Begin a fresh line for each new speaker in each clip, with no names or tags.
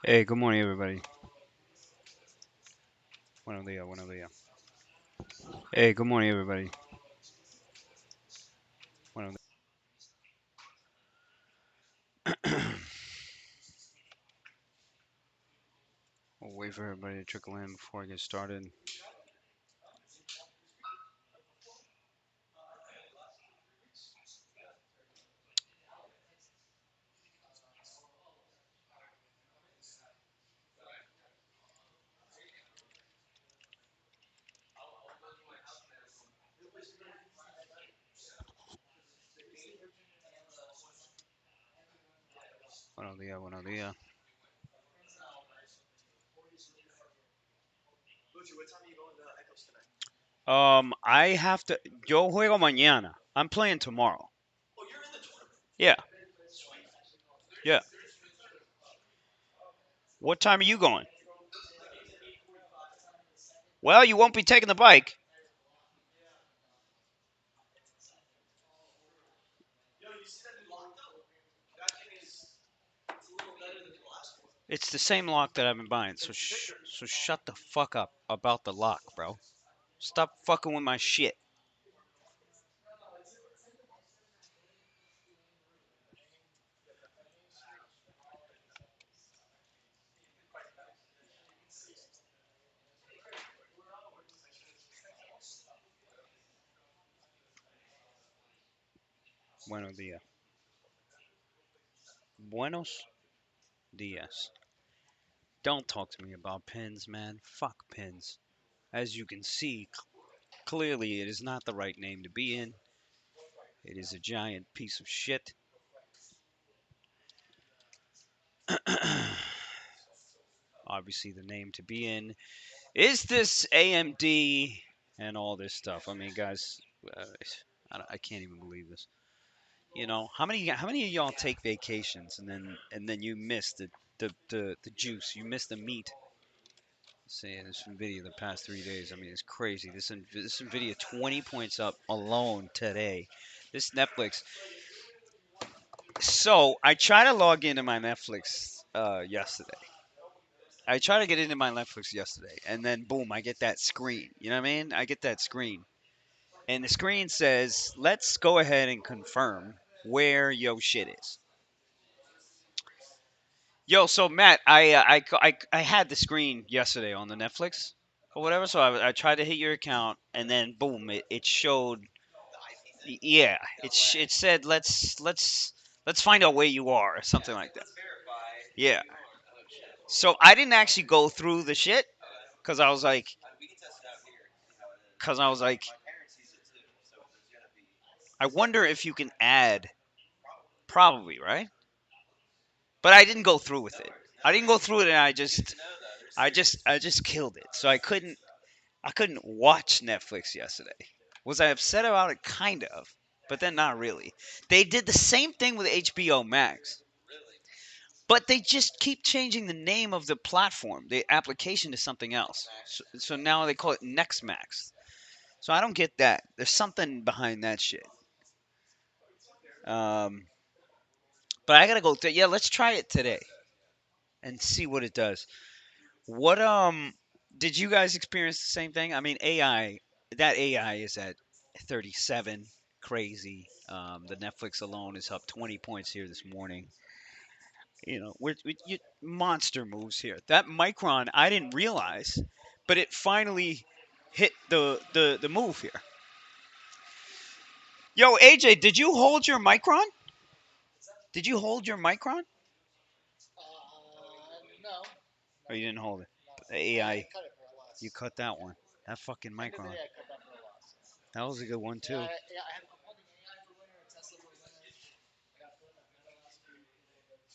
Hey, good morning, everybody. Buenos días, buenos días. Hey, good morning, everybody. Buenos We'll wait for everybody to trickle in before I get started. Buenos días, buenos días. I have to. Yo juego mañana. I'm playing tomorrow. Yeah, yeah. What time are you going? Well, you won't be taking the bike. It's the same lock that I've been buying. So shut the fuck up about the lock, bro. Stop fucking with my shit. Buenos días. Buenos dias. Don't talk to me about pins, man. Fuck pins. As you can see, clearly it is not the right name to be in. It is a giant piece of shit. Obviously, the name to be in is this AMD and all this stuff. I mean, guys, uh, I can't even believe this. You know, how many of y'all take vacations and then you miss the juice, you miss the meat. Saying this Nvidia the past 3 days, I mean, it's crazy. This Nvidia 20 points up alone today. This Netflix. So I try to log into my Netflix yesterday. I try to get into my Netflix yesterday, and then boom, I get that screen. You know what I mean? I get that screen, and the screen says, "Let's go ahead and confirm where your shit is." Yo, so Matt, I had the screen yesterday on the Netflix or whatever. So I tried to hit your account, and then boom, it showed. Yeah, it said let's find out where you are or something like that. Yeah. So I didn't actually go through the shit because I was like, I wonder if you can add, probably, right? But I didn't go through with it. I didn't go through it, and I just killed it. So I couldn't watch Netflix yesterday. Was I upset about it? Kind of, but then not really. They did the same thing with HBO Max, but they just keep changing the name of the platform, the application, to something else. So now they call it NextMax. So I don't get that. There's something behind that shit. Um, but I gotta go. Yeah, let's try it today and see what it does. What did you guys experience the same thing? I mean, AI. That AI is at 37. Crazy. The Netflix alone is up 20 points here this morning. Monster moves here. That Micron, I didn't realize, but it finally hit the move here. Yo, AJ, did you hold your Micron? Did you hold your Micron? Or you didn't hold it? The AI, you cut that one. That fucking Micron. That was a good one too.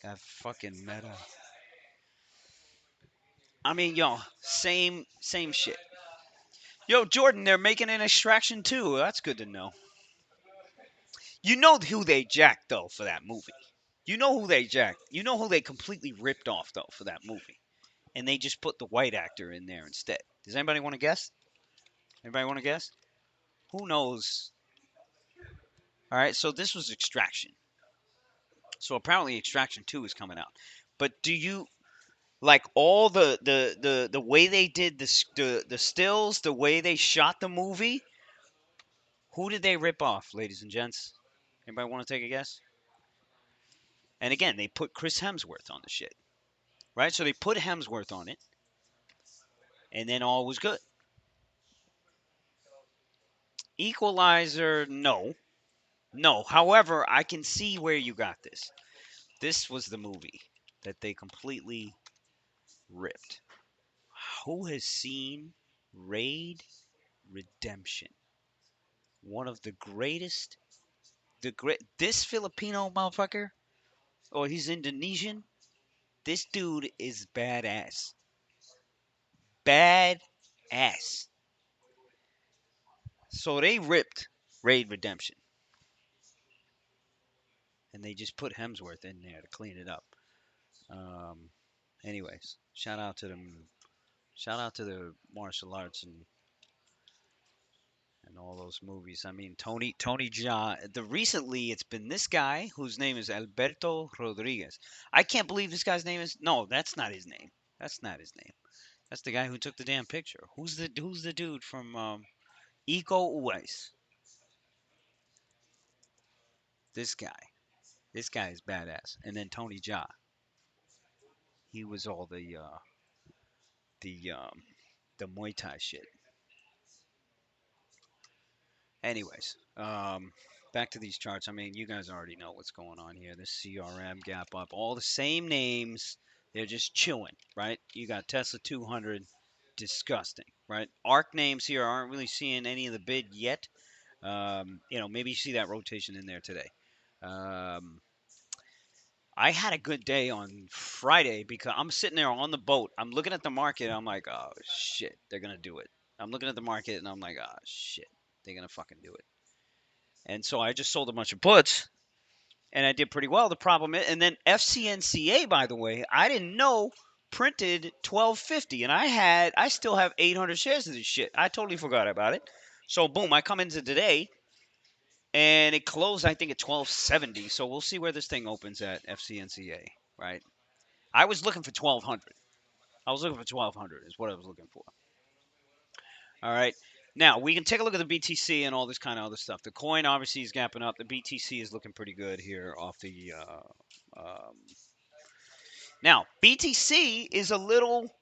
That fucking meta. I mean, yo, same shit. Yo, Jordan, they're making an extraction too. That's good to know. You know who they jacked though for that movie. You know who they jacked. You know who they completely ripped off though for that movie, and they just put the white actor in there instead. Does anybody want to guess? Anybody want to guess? Who knows? All right, so this was Extraction. So apparently Extraction 2 is coming out. But do you Like all the way they did the stills, the way they shot the movie. Who did they rip off, ladies and gents? Anybody want to take a guess? And again, they put Chris Hemsworth on the shit, right? So they put Hemsworth on it, and then all was good. Equalizer, no, no. However, I can see where you got this. This was the movie that they completely ripped. Who has seen Raid Redemption? One of the greatest, the great this Filipino motherfucker, or he's Indonesian. This dude is badass. Bad ass. So they ripped Raid Redemption, and they just put Hemsworth in there to clean it up. Um, anyways, shout out to them. Shout out to the martial arts and all those movies. I mean, Tony Jaa. The recently, it's been this guy whose name is Alberto Rodriguez. I can't believe this guy's name is. No, that's not his name. That's not his name. That's the guy who took the damn picture. Who's the dude from Iko Uwais? This guy. This guy is badass. And then Tony Jaa. He was all the the Muay Thai shit. Anyways, back to these charts. I mean, you guys already know what's going on here. This CRM gap up, all the same names. They're just chilling, right? You got Tesla 200, disgusting, right? ARC names here aren't really seeing any of the bid yet. Maybe you see that rotation in there today. Um, I had a good day on Friday because I'm sitting there on the boat. I'm looking at the market. I'm like, oh shit, they're gonna do it. I'm looking at the market and I'm like, oh shit, they're gonna fucking do it. And so I just sold a bunch of puts and I did pretty well. The problem is, and then FCNCA, by the way, I didn't know printed 1250, and I still have 800 shares of this shit. I totally forgot about it. So boom, I come into today and it closed I think at 1270. So we'll see where this thing opens at FCNCA, right? I was looking for 1200. I was looking for 1200 is what I was looking for. All right. Now we can take a look at the BTC and all this kind of other stuff. The coin obviously is gapping up. The BTC is looking pretty good here off the. Now BTC is a little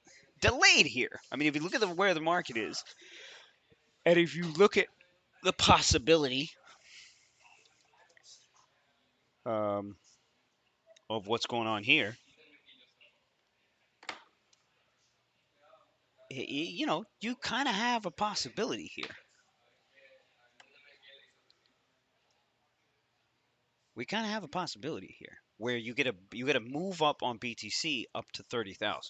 delayed here. I mean, if you look at where the market is, and if you look at the possibility um, of what's going on here, you kind of have a possibility here. We kind of have a possibility here where you get a move up on BTC up to 30,000.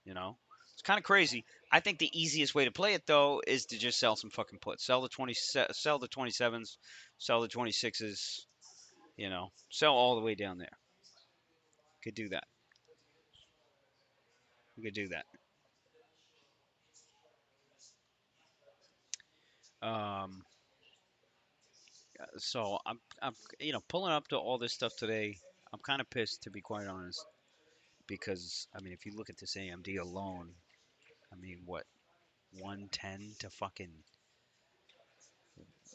You know, it's kind of crazy. I think the easiest way to play it though is to just sell some fucking puts. Sell the 27s, sell the 26s. Sell all the way down there. Could do that. We could do that. Um, so I'm pulling up to all this stuff today. I'm kind of pissed to be quite honest because I mean if you look at this AMD alone, I mean what 110 to fucking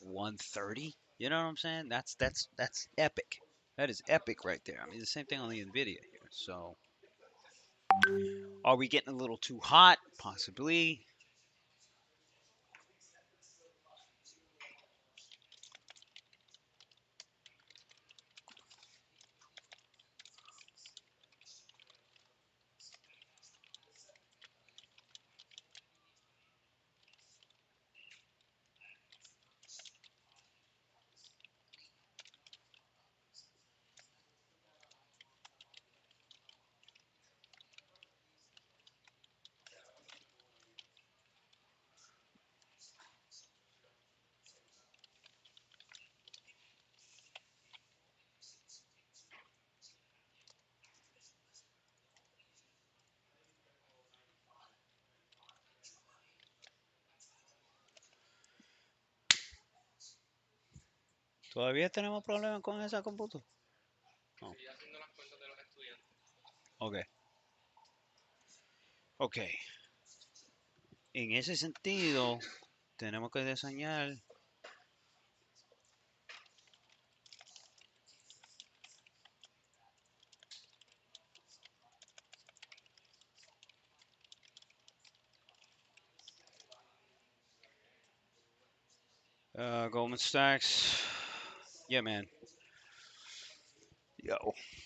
130. You know what I'm saying? That's epic. That is epic right there. I mean, the same thing on the Nvidia here. So, are we getting a little too hot? Possibly. ¿Todavía tenemos problemas con esa computadora? No. Ok. Ok, en ese sentido, tenemos que diseñar Goldman Sachs. Yeah, man. Yo,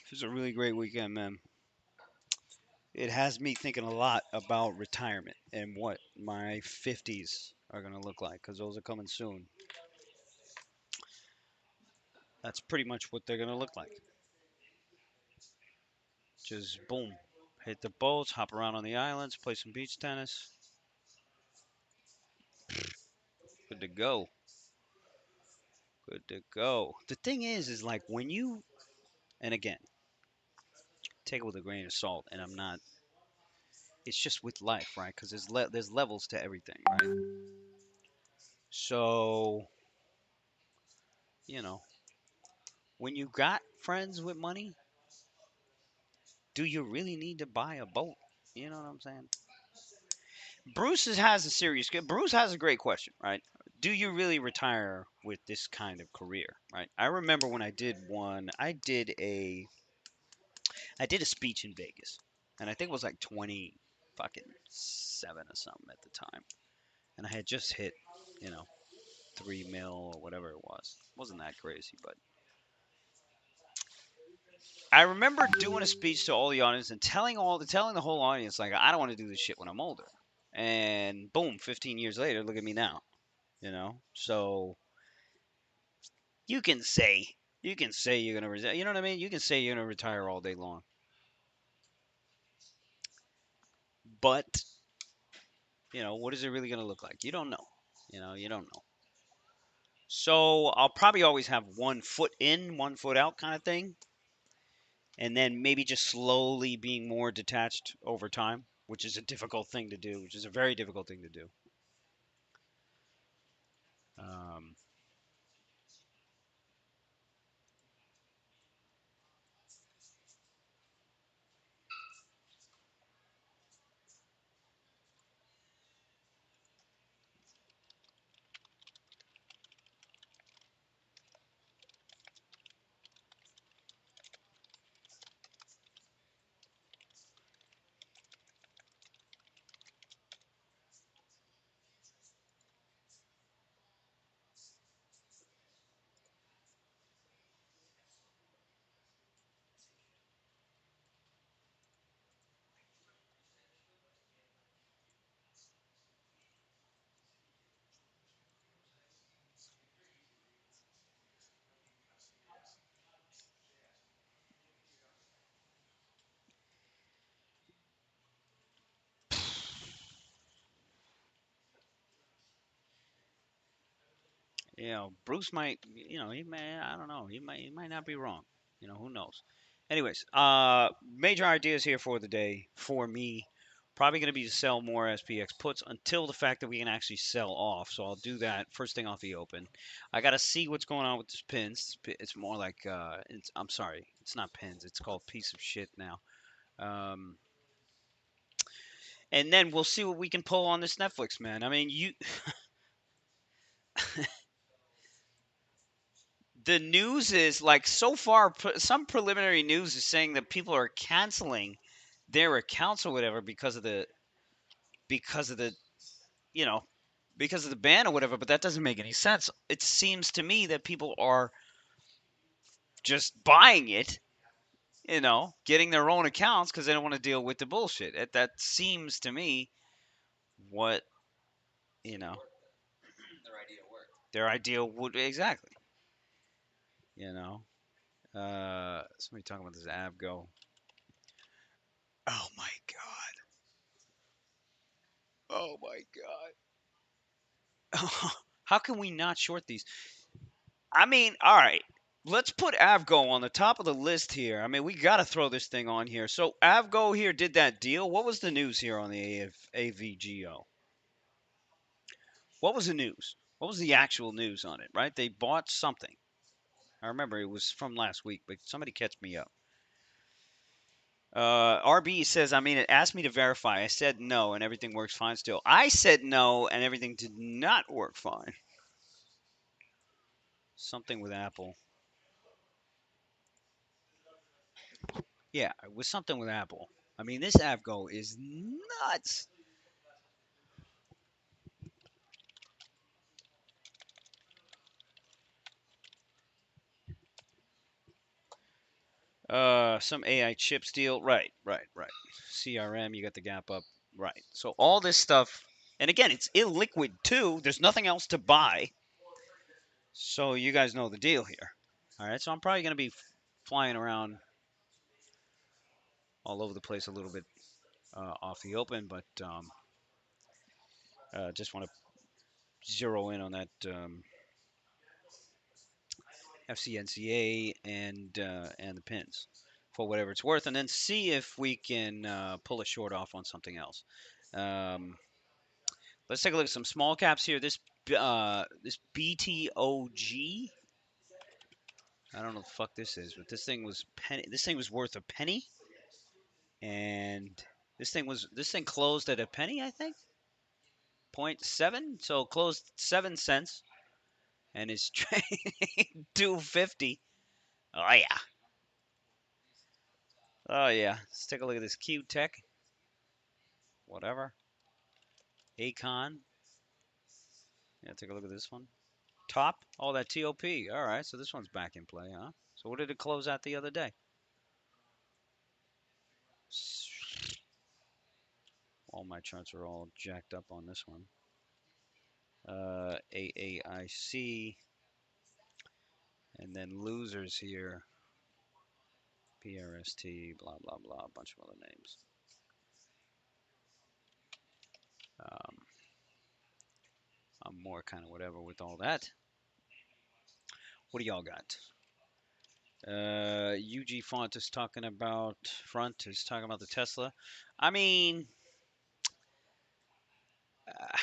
this is a really great weekend, man. It has me thinking a lot about retirement and what my 50s are going to look like because those are coming soon. That's pretty much what they're going to look like. Just boom, hit the boats, hop around on the islands, play some beach tennis. Good to go. Good to go. The thing is like when you, and again, take it with a grain of salt, and I'm not, it's just with life, right? Because there's levels to everything, right? So, you know, when you got friends with money, do you really need to buy a boat? You know what I'm saying? Bruce has a great question, right? Do you really retire with this kind of career, right? I remember when I did a speech in Vegas, and I think it was like 20 fucking 7 or something at the time, and I had just hit, you know, 3 mil or whatever it was. It wasn't that crazy, but I remember doing a speech to all the audience and telling the whole audience like I don't want to do this shit when I'm older. And boom, 15 years later, look at me now, you know? So you can say you're going to retire, you know what I mean? You can say you're going to retire all day long. But, what is it really going to look like? You don't know. You don't know. So I'll probably always have one foot in, one foot out kind of thing, and then maybe just slowly being more detached over time, which is a difficult thing to do, which is a very difficult thing to do. Um, Bruce might, he may, I don't know, he might not be wrong. Who knows? Anyways, major ideas here for the day for me. Probably going to be to sell more SPX puts until the fact that we can actually sell off. So I'll do that first thing off the open. I got to see what's going on with this pins. It's more like, I'm sorry, it's not pins. It's called piece of shit now. Um, and then we'll see what we can pull on this Netflix, man. I mean, the news is like so far some preliminary news is saying that people are canceling their accounts or whatever because of the you know because of the ban or whatever, but that doesn't make any sense. It seems to me that people are just buying it, getting their own accounts because they don't want to deal with the bullshit. That seems to me what you know their idea would exactly. Somebody talking about this Avgo. Oh my god. Oh my god. How can we not short these? I mean, all right. Let's put Avgo on the top of the list here. I mean, we got to throw this thing on here. So Avgo here did that deal. What was the news here on the AVGO? What was the news? What was the actual news on it, right? They bought something. I remember it was from last week, but somebody catch me up. RB says, I mean, it asked me to verify. I said no, and everything works fine still. I said no, and everything did not work fine. Something with Apple. Yeah, it was something with Apple. I mean, this AppGo is nuts. Some AI chips deal. Right, right, right. CRM, you got the gap up. Right. So all this stuff, and again, it's illiquid too. There's nothing else to buy. So you guys know the deal here. All right. So I'm probably going to be flying around all over the place a little bit off the open, but just want to zero in on that FCNCA and the pins for whatever it's worth, and then see if we can pull a short off on something else. Um, let's take a look at some small caps here. This BTOG. I don't know what the fuck this is, but this thing was penny. This thing was worth a penny, and this thing closed at a penny, I think, point 0.7. So closed 7 cents, and it's trading 250. Oh yeah, oh yeah. Let's take a look at this Q Tech. Whatever. Acon. Yeah, take a look at this one. Top. Oh, that TOP. All right, so this one's back in play, huh? So what did it close at the other day? All my charts are all jacked up on this one. AAIC. And then losers here. PRST, blah, blah, blah, a bunch of other names. Um, I'm more kind of whatever with all that. What do y'all got? UG Font is talking about the Tesla. I mean, uh,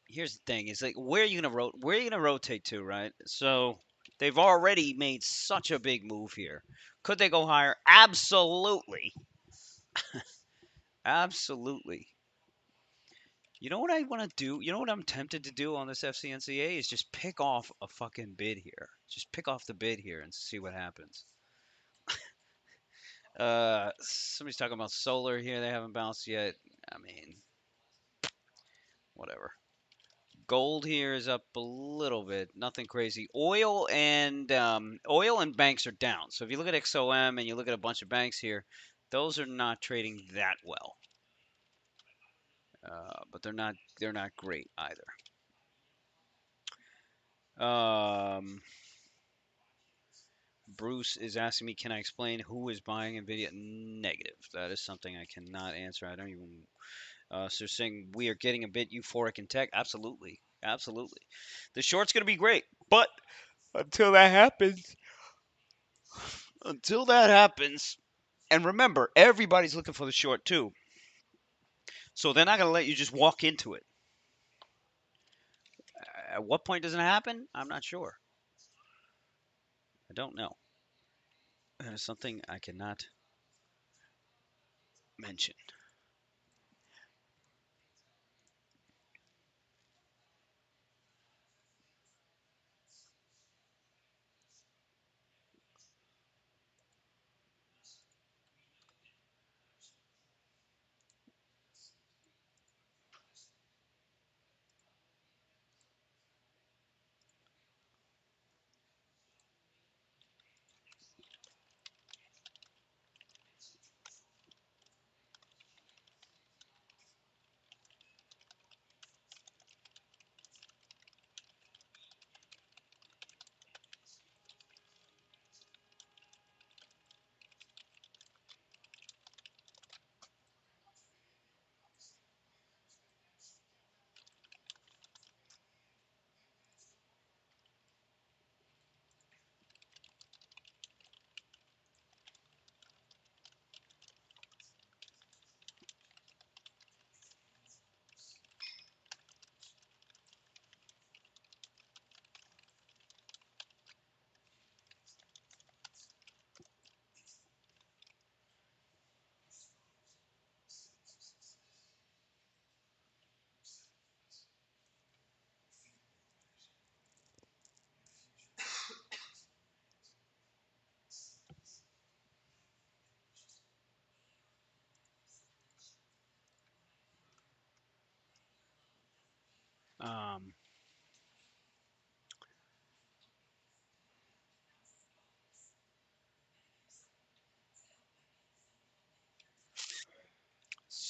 here's the thing: is like where are you gonna rotate to, right? So they've already made such a big move here. Could they go higher? Absolutely, absolutely. You know what I want to do? You know what I'm tempted to do on this FCNCA is just pick off a fucking bid here. Just pick off the bid here and see what happens. Somebody's talking about solar here. They haven't bounced yet. I mean, whatever. Gold here is up a little bit, nothing crazy. Oil and banks are down. So if you look at XOM and you look at a bunch of banks here, those are not trading that well. But they're not great either. Bruce is asking me, can I explain who is buying Nvidia? Negative. That is something I cannot answer. I don't even. So saying we are getting a bit euphoric in tech. Absolutely, absolutely. The short's going to be great, but until that happens, until that happens, and remember, everybody's looking for the short too. So they're not going to let you just walk into it. At what point does it happen? I'm not sure. I don't know. That is something I cannot mention.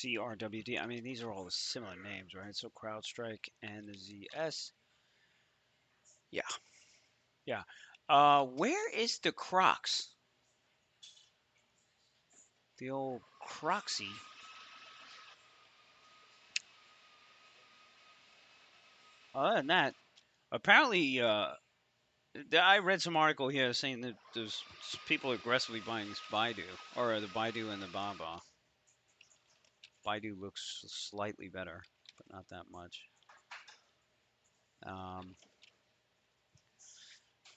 CRWD. I mean, these are all the similar names, right? So CrowdStrike and the ZS. Yeah, yeah. Where is the Crocs? The old Croxy. Other than that, apparently, I read some article here saying that there's people aggressively buying this Baidu, or the Baidu and the Baba. Baidu looks slightly better, but not that much. Um,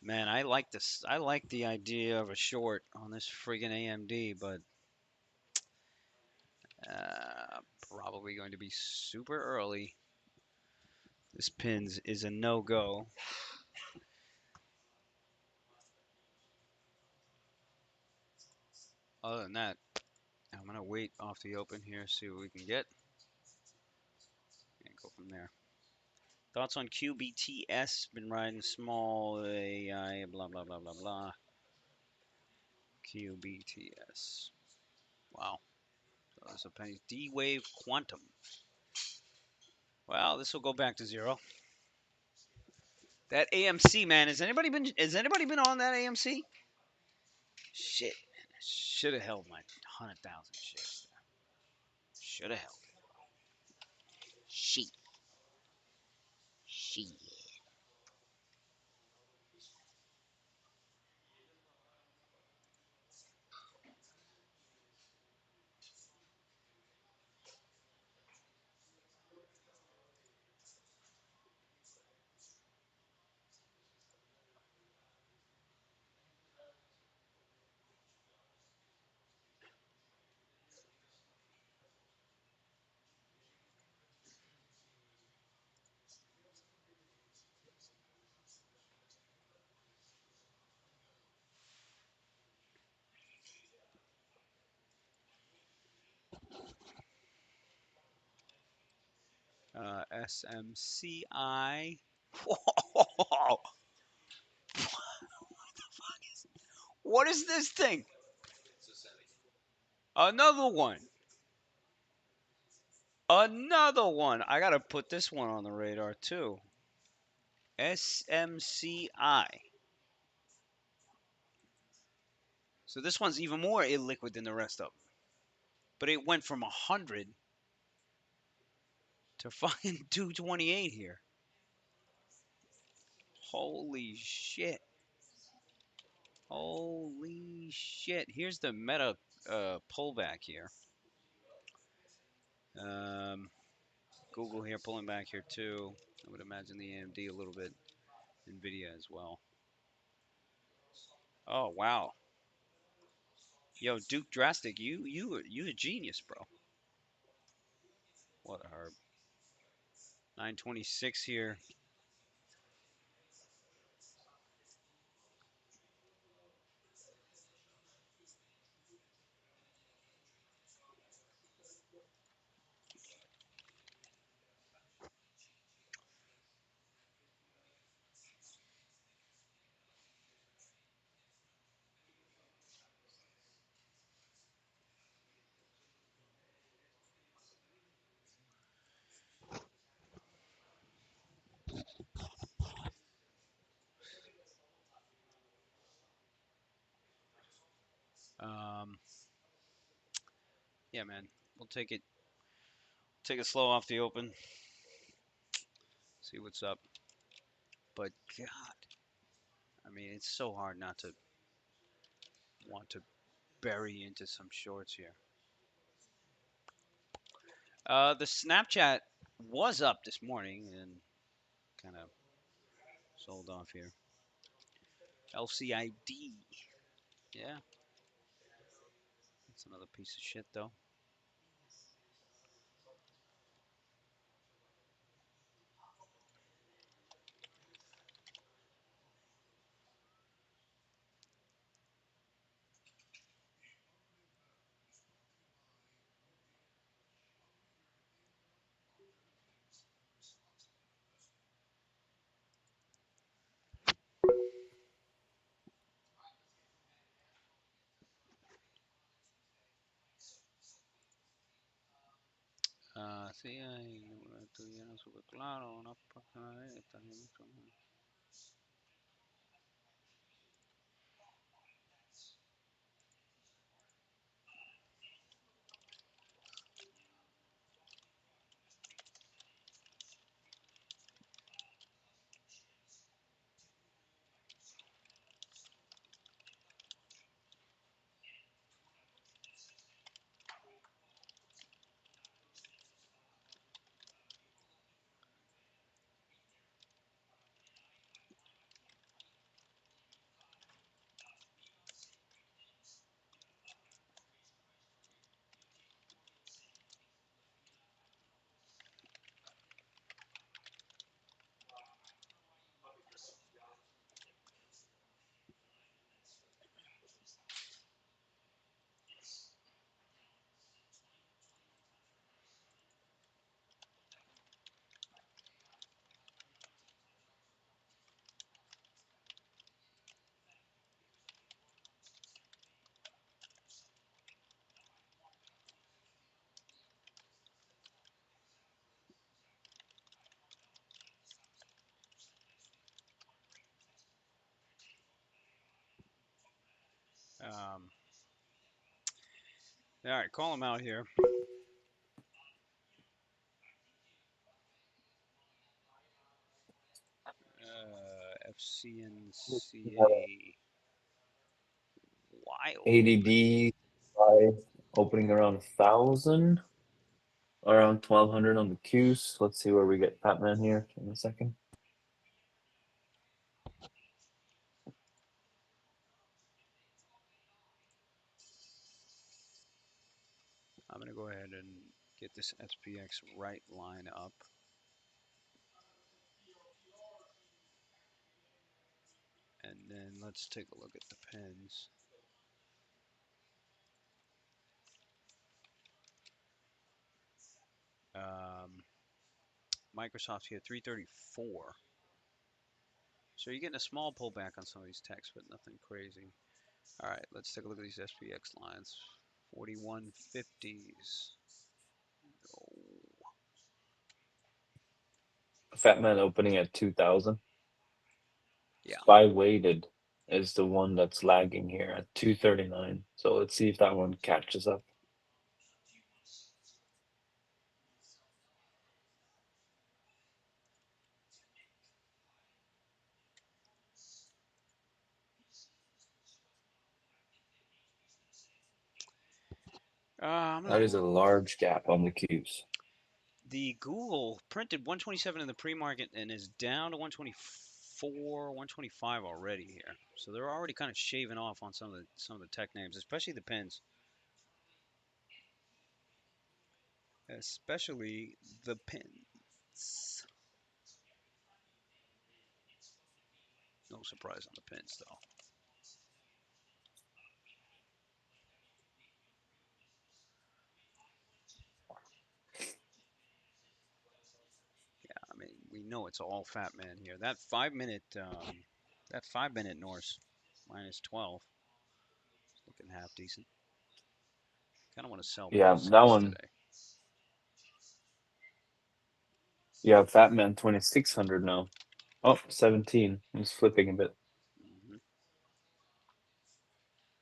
Man, I like this. I like the idea of a short on this friggin' AMD, but probably going to be super early. This pins is a no-go. Other than that, I'm gonna wait off the open here, see what we can get, and go from there. Thoughts on QBTS? Been riding small AI, blah blah blah blah blah. QBTS. Wow, those are pennies. D-Wave Quantum. Well, this will go back to zero. That AMC, man, has anybody been on that AMC? Shit, man. I should have held my 100,000 shares there. Should have held it. Shit. Shit. SMCI. Whoa. What is this thing? Another one. Another one. I gotta put this one on the radar too. SMCI. So this one's even more illiquid than the rest of them. But it went from 100 to fucking 228 here. Holy shit. Holy shit. Here's the meta pullback here. Um, Google here pulling back here too. I would imagine the AMD a little bit. Nvidia as well. Oh wow. Yo, Duke Drastic, you a genius, bro. What a herb. 926 here. Um, yeah, man. We'll take it slow off the open. See what's up. But God, I mean, it's so hard not to want to bury into some shorts here. The Snapchat was up this morning and kind of sold off here. LCID. Yeah, it's another piece of shit though.
Sí, estuvieron súper claro, una página de estas y mucho más. Um, all right, call them out here. FCNCA Wild Open.
ADD by opening around 1,000, around 1,200 on the Qs. Let's see where we get Batman here in a second.
I'm going to go ahead and get this SPX right line up. And then let's take a look at the pins. Microsoft here, 334. So you're getting a small pullback on some of these techs, but nothing crazy. All right, let's take a look at these SPX lines. 4150s. Oh,
Fatman opening at 2,000.
yeah.
Spy weighted is the one that's lagging here at 239. So let's see if that one catches up.
I'm
That
gonna
is a large gap on the Qs.
The Google printed 127 in the pre-market and is down to 124, 125 already here. So they're already kind of shaving off on some of the tech names, especially the pins. Especially the pins. No surprise on the pins though. Yeah, I mean we know it's all fat man here. That 5 minute Norse minus 12, looking half decent. Kind of want to sell
Yeah,
both
that
sides
one.
today.
Yeah, Fatman 2,600 now. Oh, 17. He's flipping a bit.
Mm-hmm.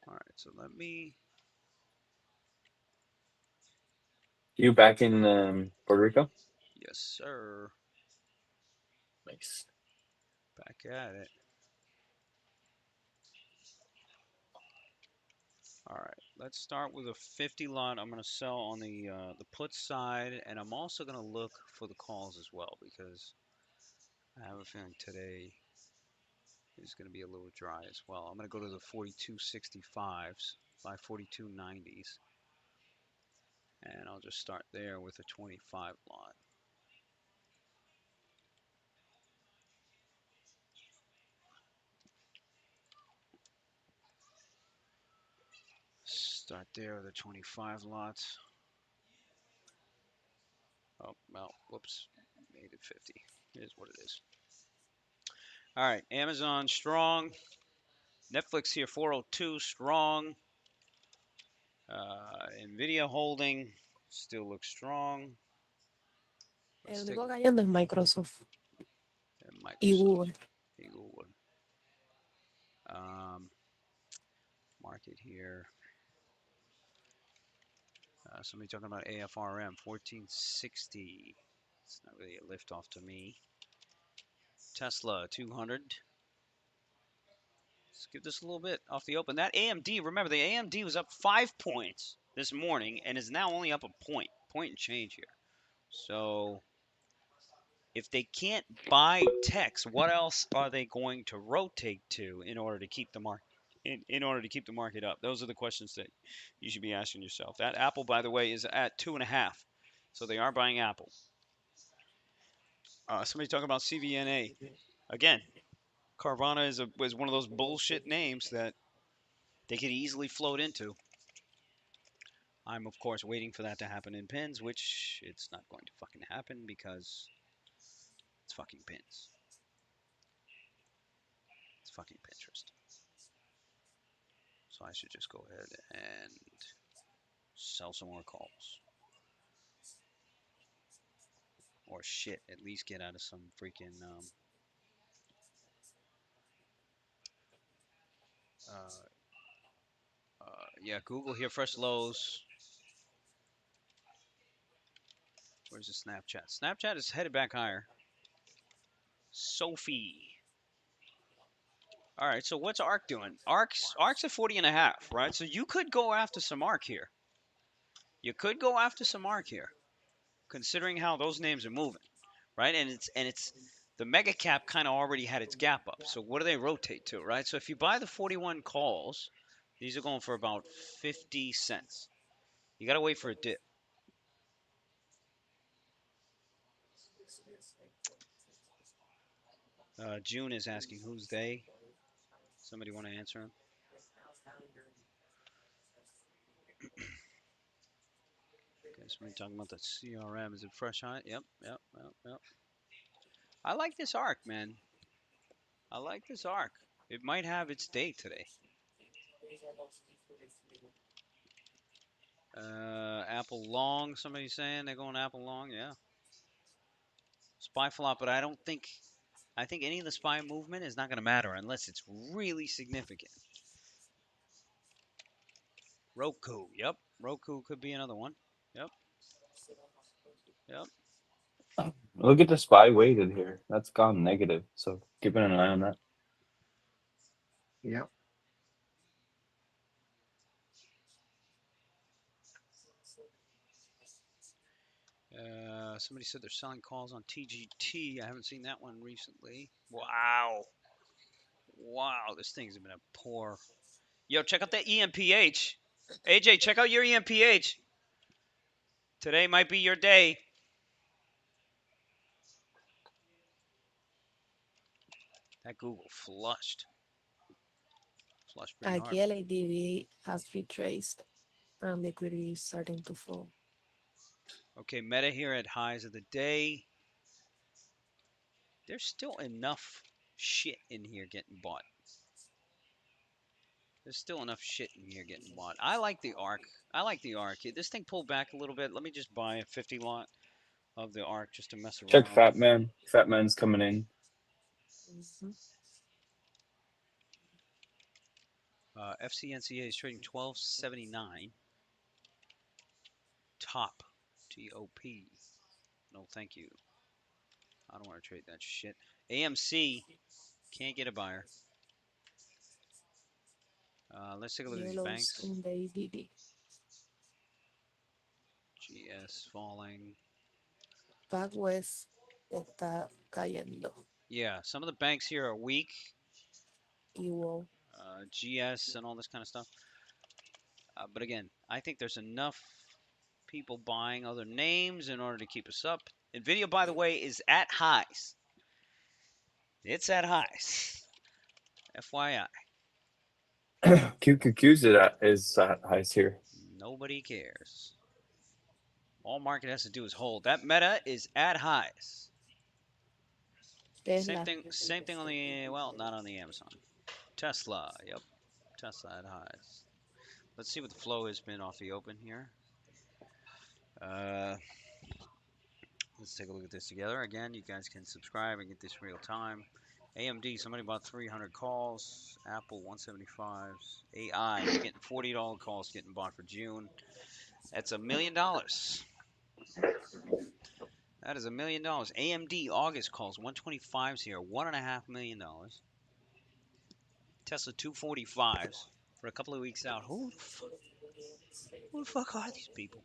All right, so let me.
You back in Puerto Rico?
Yes, sir.
Nice.
Back at it. All right, let's start with a 50 lot. I'm going to sell on the put side, and I'm also going to look for the calls as well because I have a feeling today is going to be a little dry as well. I'm going to go to the 42.65s by 42.90s, and I'll just start there with a 25 lot. Start there with a 25 lots. Oh, well, whoops, made it 50. It is what it is. All right, Amazon strong. Netflix here 402 strong. Nvidia holding still looks strong. Let's
El
take
único cayendo es Microsoft y
Microsoft.
Google.
Google. Um, market here. Somebody talking about AFRM 1460. It's not really a lift off to me. Tesla 200. Let's give this a little bit off the open. That AMD, remember the AMD was up 5 points this morning and is now only up a point and change here. So if they can't buy techs, what else are they going to rotate to in order to keep the market in order to keep the market up? Those are the questions that you should be asking yourself. That Apple, by the way, is at 2.5, so they are buying Apple. Somebody talking about CVNA again. Carvana was one of those bullshit names that they could easily float into. I'm of course waiting for that to happen in pins, which it's not going to fucking happen because it's fucking pins. It's fucking Pinterest. So I should just go ahead and sell some more calls. Or shit, at least get out of some freaking uh, yeah, Google here fresh lows. Where's the Snapchat? Snapchat is headed back higher. Sophie. All right, so what's ARK doing? ARK's at 40.5, right? So you could go after some ARK here. You could go after some ARK here, considering how those names are moving, right? And it's the mega cap kind of already had its gap up. So what do they rotate to, right? So if you buy the 41 calls, these are going for about 50 cents. You got to wait for a dip. June is asking who's they. Somebody want to answer him? Okay, somebody talking about the CRM. Is it fresh on it? Yep. I like this arc, man. I like this arc. It might have its day today. Apple long. Somebody saying they're going Apple long. Yeah. Spy flop, but I don't think. I think any of the spy movement is not going to matter unless it's really significant. Roku. Yep. Roku could be another one. Yep. Yep.
Look at the SPY weighted here. That's gone negative. So keeping an eye on that.
Yep.
Somebody said they're selling calls on TGT. I haven't seen that one recently. Wow. Wow, this thing's been a poor. Yo, check out that EMPH. AJ, check out your EMPH. Today might be your day. That Google flushed. Flushed pretty hard.
Aquí el ADV has retraced and liquidity is starting to fall.
Okay, Meta here at highs of the day. There's still enough shit in here getting bought. There's still enough shit in here getting bought. I like the ARC. I like the ARC. This thing pulled back a little bit. Let me just buy a 50 lot of the ARC just to mess
Check
around.
Fat Man. Fat Man's coming in.
Mhm.
FCNCA is trading 12.79. Top. TOP. No, thank you. I don't want to trade that shit. AMC can't get a buyer. Let's take a look at these
Yellows
banks.
in the ADV.
GS falling.
PacWest está cayendo.
Yeah, some of the banks here are weak.
Igual.
GS and all this kind of stuff. But again, I think there's enough people buying other names in order to keep us up. Nvidia, by the way, is at highs. It's at highs. FYI.
QQQ's is at highs here.
Nobody cares. All market has to do is hold. That Meta is at highs. Same
Tesla.
thing. Same thing on the not on the Amazon. Tesla. Yep. Tesla at highs. Let's see what the flow has been off the open here. Let's take a look at this together. Again, you guys can subscribe and get this real time. AMD, somebody bought 300 calls. Apple 175s. AI, you're getting $40 calls getting bought for June. That's $1 million. That is $1 million. AMD August calls 125s here, $1.5 million. Tesla 245s for a couple of weeks out. Who the fuck are these people?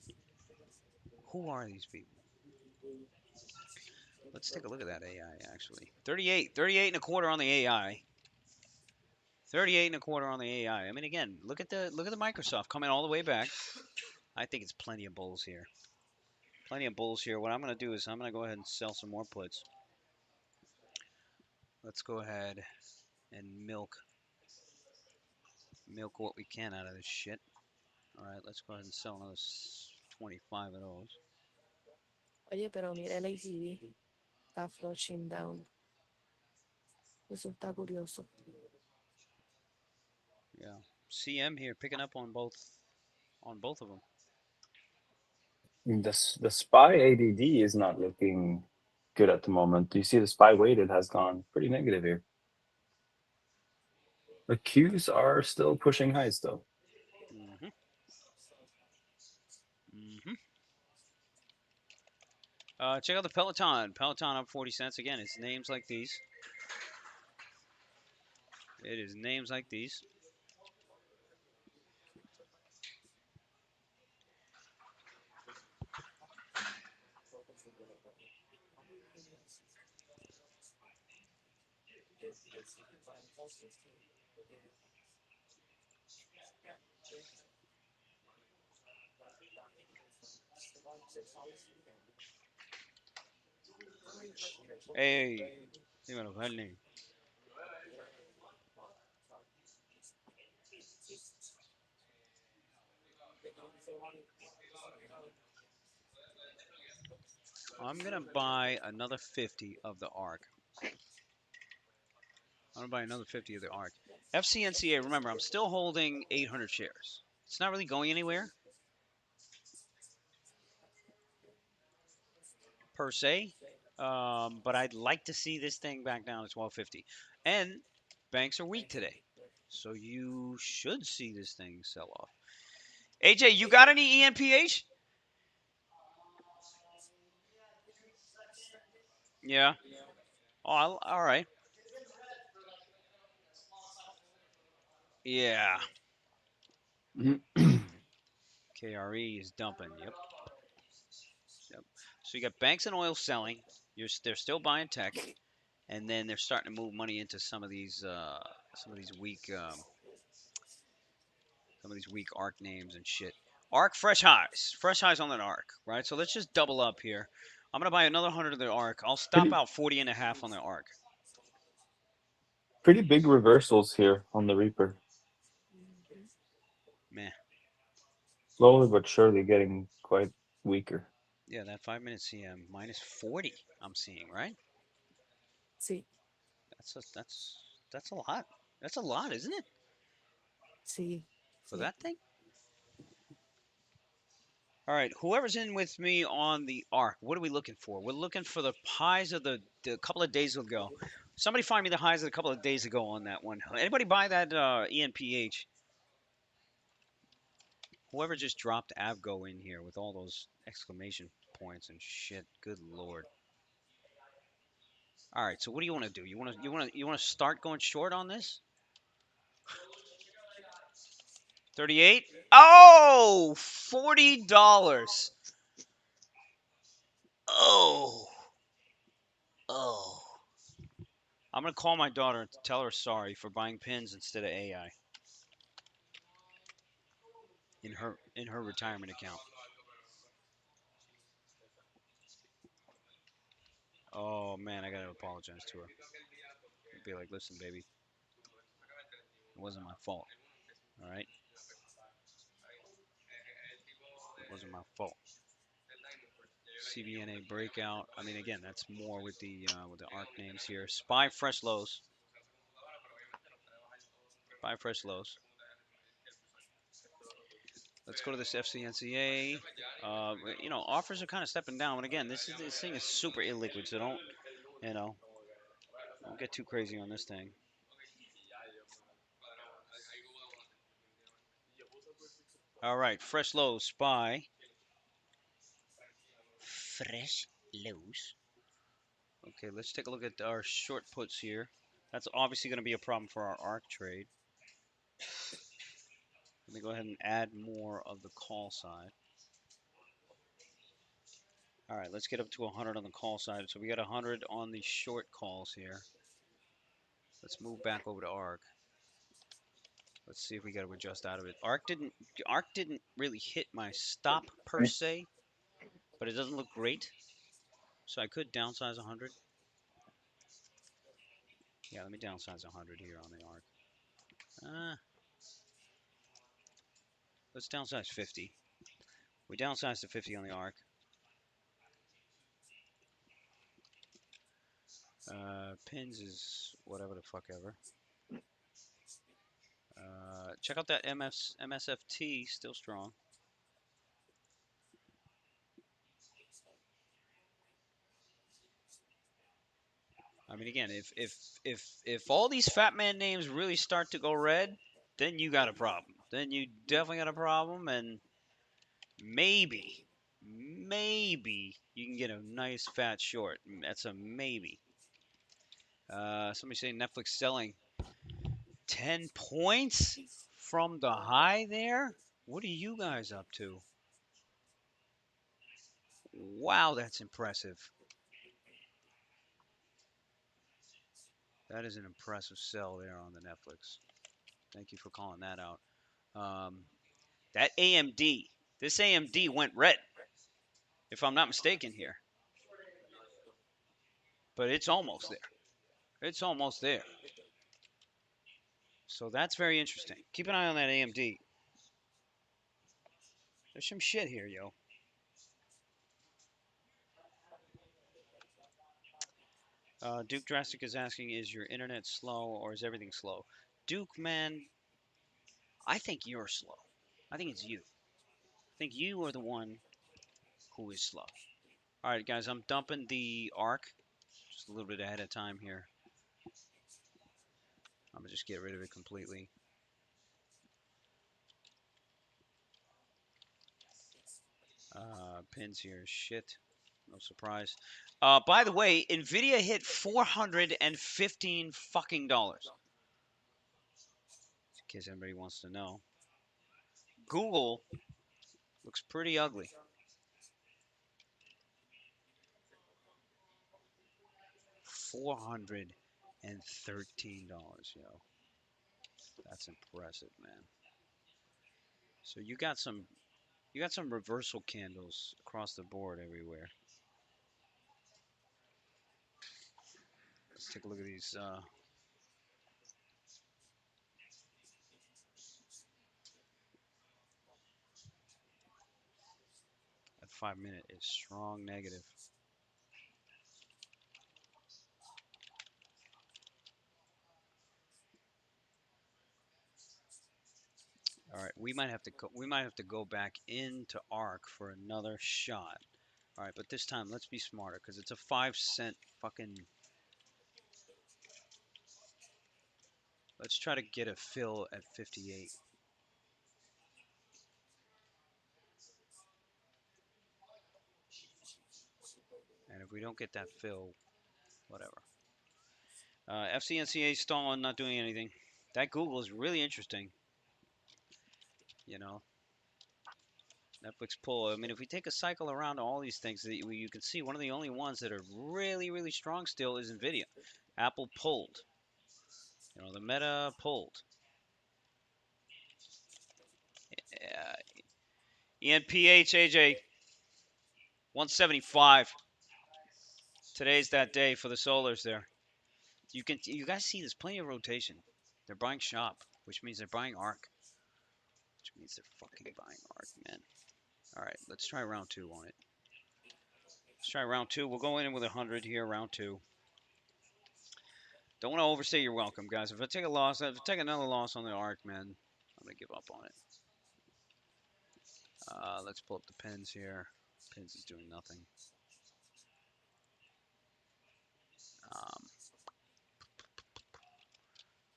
Who are these people? Let's take a look at that AI actually. 38 and a quarter on the AI. 38 and a quarter on the AI. I mean, again, look at the Microsoft coming all the way back. I think it's plenty of bulls here. Plenty of bulls here. What I'm going to do is I'm going to go ahead and sell some more puts. Let's go ahead and milk what we can out of this shit. All right, let's go ahead and sell another 25 of those.
Oye, pero mira el ACV. Está flushing down. Eso está curioso.
Yeah, CM here picking up on both of them.
The SPY ADD is not looking good at the moment. You see the SPY weighted has gone pretty negative here. The Qs are still pushing highs though.
Mm-hmm. Mm-hmm. Check out the Peloton. Peloton up 40 cents again. It's names like these. It is names like these. Hey, dímelo, Bernie. I'm gonna buy another 50 of the ARC. I'm gonna buy another 50 of the ARC. FCNCA. Remember, I'm still holding 800 shares. It's not really going anywhere per se, but I'd like to see this thing back down to 1250. And banks are weak today, so you should see this thing sell off. AJ, you got any ENPH? Yeah. Oh, all right. Yeah. KRE is dumping. Yep. Yep. So you got banks and oil selling. They're still buying tech, and then they're starting to move money into some of these weak ARC names and shit. ARC fresh highs on that ARC, right? So let's just double up here. I'm gonna buy another 100 of the ARC. I'll stop
pretty
out 40 and a half on the ARC.
pretty big reversals here on the Reaper.
Meh.
Slowly but surely getting quite weaker.
Yeah, that 5 minute CM minus 40. I'm seeing right.
Sí,
That's a lot. That's a lot, isn't it,
sí,
for
sí.
that thing? All right, whoever's in with me on the ARC, what are we looking for? We're looking for the highs of the couple of days ago. Somebody find me the highs of a couple of days ago on that one. Anybody buy that ENPH? Whoever just dropped Avgo in here with all those exclamation points and shit. Good lord. All right, so what do you want to do? You want to start going short on this? 38? Oh, $40. Oh. Oh. I'm gonna call my daughter and tell her sorry for buying pins instead of AI in her retirement account. Oh man, I gotta apologize to her. Be like, listen, baby, it wasn't my fault. All right, it wasn't my fault. CBNA breakout. I mean, again, that's more with the ARC names here. Spy fresh lows. Spy fresh lows. Let's go to this FCNCA. Offers are kind of stepping down. And again, this thing is super illiquid, so you know, don't get too crazy on this thing. All right, fresh low spy. Fresh lows. Okay, let's take a look at our short puts here. That's obviously going to be a problem for our ARC trade. Let me go ahead and add more of the call side. All right, let's get up to 100 on the call side. So we got 100 on the short calls here. Let's move back over to ARC. Let's see if we got to adjust out of it. ARC didn't really hit my stop per se, but it doesn't look great. So I could downsize 100. Yeah, let me downsize 100 here on the ARC. Let's downsize 50. We downsized to 50 on the ARC. Pins is whatever the fuck ever. Check out that MSFT, still strong. I mean, again, if all these fat man names really start to go red, then you got a problem. Then you definitely got a problem, and maybe you can get a nice fat short. That's a maybe. Somebody saying Netflix selling 10 points from the high there. What are you guys up to? Wow, that's impressive. That is an impressive sell there on the Netflix. Thank you for calling that out. That AMD, this AMD went red, if I'm not mistaken here. But it's almost there. It's almost there. So that's very interesting. Keep an eye on that AMD. There's some shit here, yo. Duke Drastic is asking, is your internet slow or is everything slow? Duke, man, I think you're slow. I think it's you. I think you are the one who is slow. All right, guys, I'm dumping the ARC just a little bit ahead of time here. I'm going to just get rid of it completely. Pins here, shit. No surprise. By the way, Nvidia hit $415 fucking dollars. In case anybody wants to know. Google looks pretty ugly. $413, yo. That's impressive, man. So you got some reversal candles across the board everywhere. Let's take a look at these. That 5 minute is strong negative. All right, we might have to go back into ARC for another shot. All right, but this time let's be smarter because it's a 5 cent fucking. Let's try to get a fill at 58. And if we don't get that fill, whatever. FCNCA stalling, not doing anything. That Google is really interesting. You know, Netflix pull. I mean, if we take a cycle around all these things, you can see one of the only ones that are really, really strong still is Nvidia. Apple pulled. You know, the Meta pulled. ENPH AJ 175. Today's that day for the solars there. You guys see there's plenty of rotation. They're buying shop, which means they're buying ARC, which means they're fucking buying ARC, man. All right, let's try round two on it. Let's try round two. We'll go in with 100 here, round two. Don't want to overstay your welcome, guys. If I take a loss, if I take another loss on the ARC, man, I'm gonna give up on it. Let's pull up the pins here. Pins is doing nothing. Um,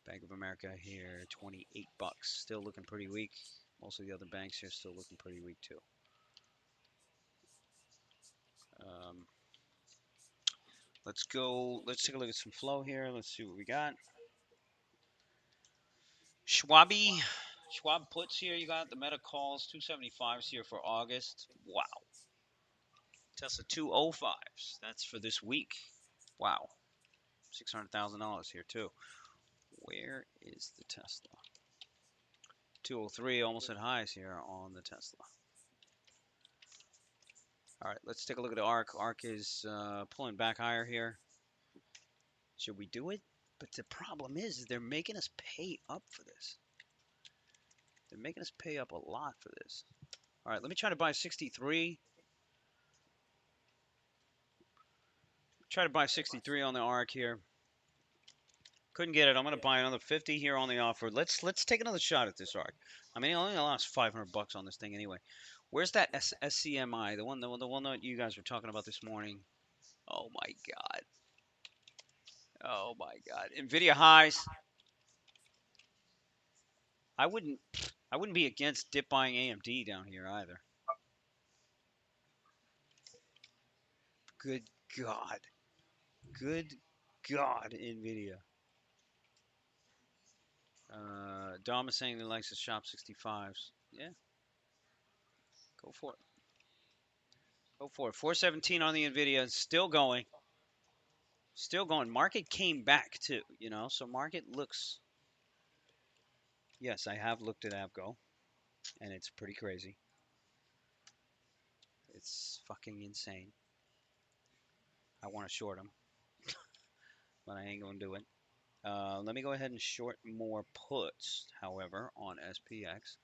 Bank of America here, 28 bucks. Still looking pretty weak. Most of the other banks here still looking pretty weak too. Um, let's go. Let's take a look at some flow here. Let's see what we got. Schwab puts here. You got the meta calls 275s here for August. Wow. Tesla 205s. That's for this week. Wow. $600,000 here too. Where is the Tesla? 203 almost at highs here on the Tesla. All right, let's take a look at the ARC. ARC is pulling back higher here. Should we do it? But the problem is they're making us pay up for this. They're making us pay up a lot for this. All right, let me try to buy 63. Try to buy 63 on the ARC here. Couldn't get it. I'm gonna buy another 50 here on the offer. Let's take another shot at this ARC. I mean, I only lost 500 bucks on this thing anyway. Where's that SCMI? The one that you guys were talking about this morning. Oh my god. Oh my god. Nvidia highs. I wouldn't be against dip buying AMD down here either. Good god. Good god, Nvidia. Dom is saying he likes to shop 65s. Yeah. Go for it. Go for it. 417 on the Nvidia. Still going. Still going. Market came back too, you know, so market looks. Yes, I have looked at Avgo, and it's pretty crazy. It's fucking insane. I want to short them, but I ain't gonna do it. Let me go ahead and short more puts, however, on SPX.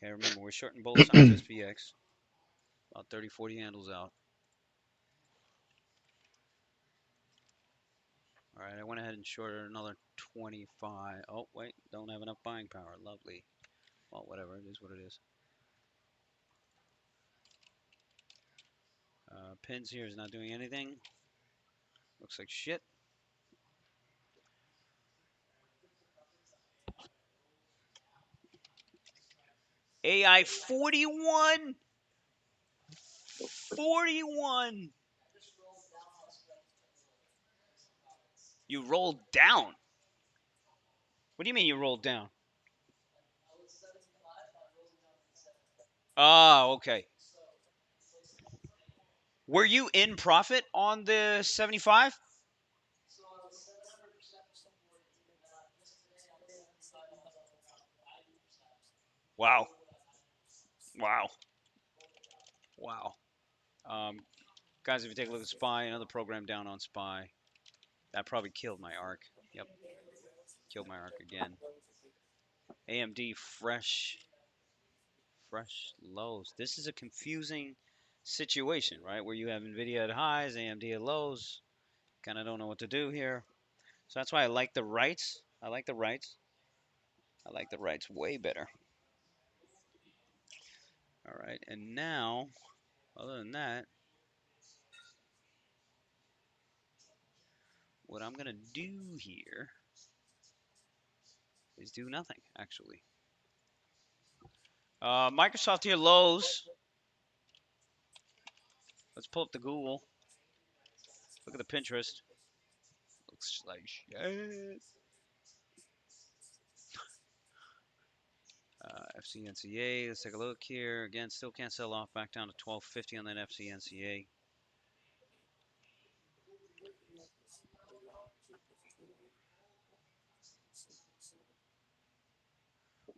Okay, remember, we're shorting both sides SPX. About 30, 40 handles out. All right, I went ahead and shorted another 25. Oh, wait, don't have enough buying power. Lovely. Well, whatever, it is what it is. Pins here is not doing anything. Looks like shit. AI 41. 41. You rolled down. What do you mean you rolled down? Oh, okay. Were you in profit on the 75? Wow. Wow. Wow. Guys, if you take a look at SPY, another program down on SPY. That probably killed my ARC. Yep. Killed my ARC again. AMD fresh lows. This is a confusing situation, right? Where you have Nvidia at highs, AMD at lows. Kind of don't know what to do here. So that's why I like the rights. I like the rights. I like the rights way better. All right, and now, other than that, what I'm gonna do here is do nothing, actually. Microsoft here lows. Let's pull up the Google. Look at the Pinterest. Looks like shit. FCNCA, let's take a look here. Again, still can't sell off. Back down to 1250 on that FCNCA.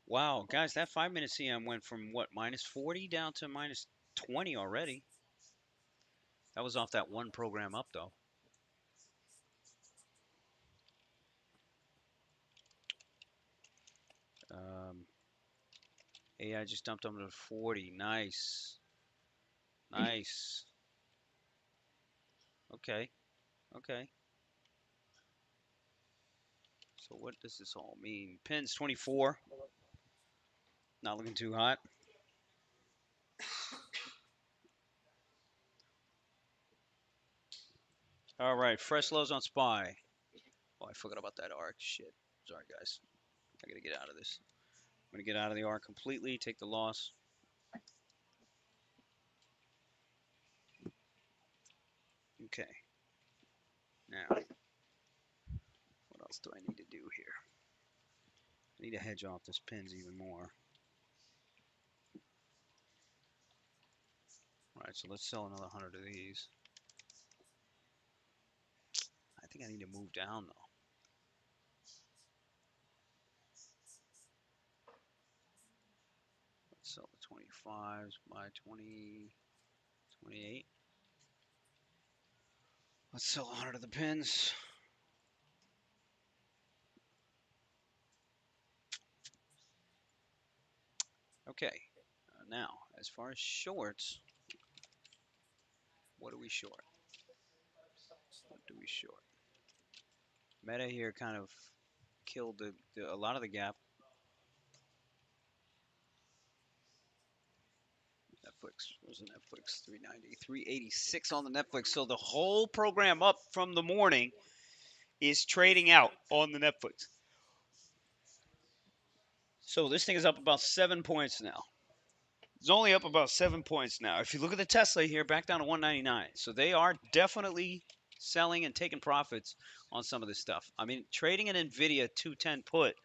Wow, guys, that 5-minute CM went from what, minus 40 down to minus 20 already. That was off that one program up, though. AI just dumped them to 40. Nice. Nice. Okay. Okay. So what does this all mean? Pins 24. Not looking too hot. All right, fresh lows on SPY. Oh, I forgot about that arc. Shit. Sorry, guys. I gotta get out of this. I'm gonna get out of the arc completely. Take the loss. Okay. Now, what else do I need to do here? I need to hedge off this pins even more. All right, so let's sell another 100 of these. I think I need to move down though. Let's sell the 25s by 20, 28. Let's sell 100 of the pins. Okay. Now, as far as shorts, what do we short? What do we short? Meta here kind of killed a lot of the gap. Netflix, what was the Netflix? 390, 386 on the Netflix. So the whole program up from the morning is trading out on the Netflix. So this thing is up about 7 points now. It's only up about 7 points now. If you look at the Tesla here, back down to 199. So they are definitely selling and taking profits on some of this stuff. I mean, trading an Nvidia 210 put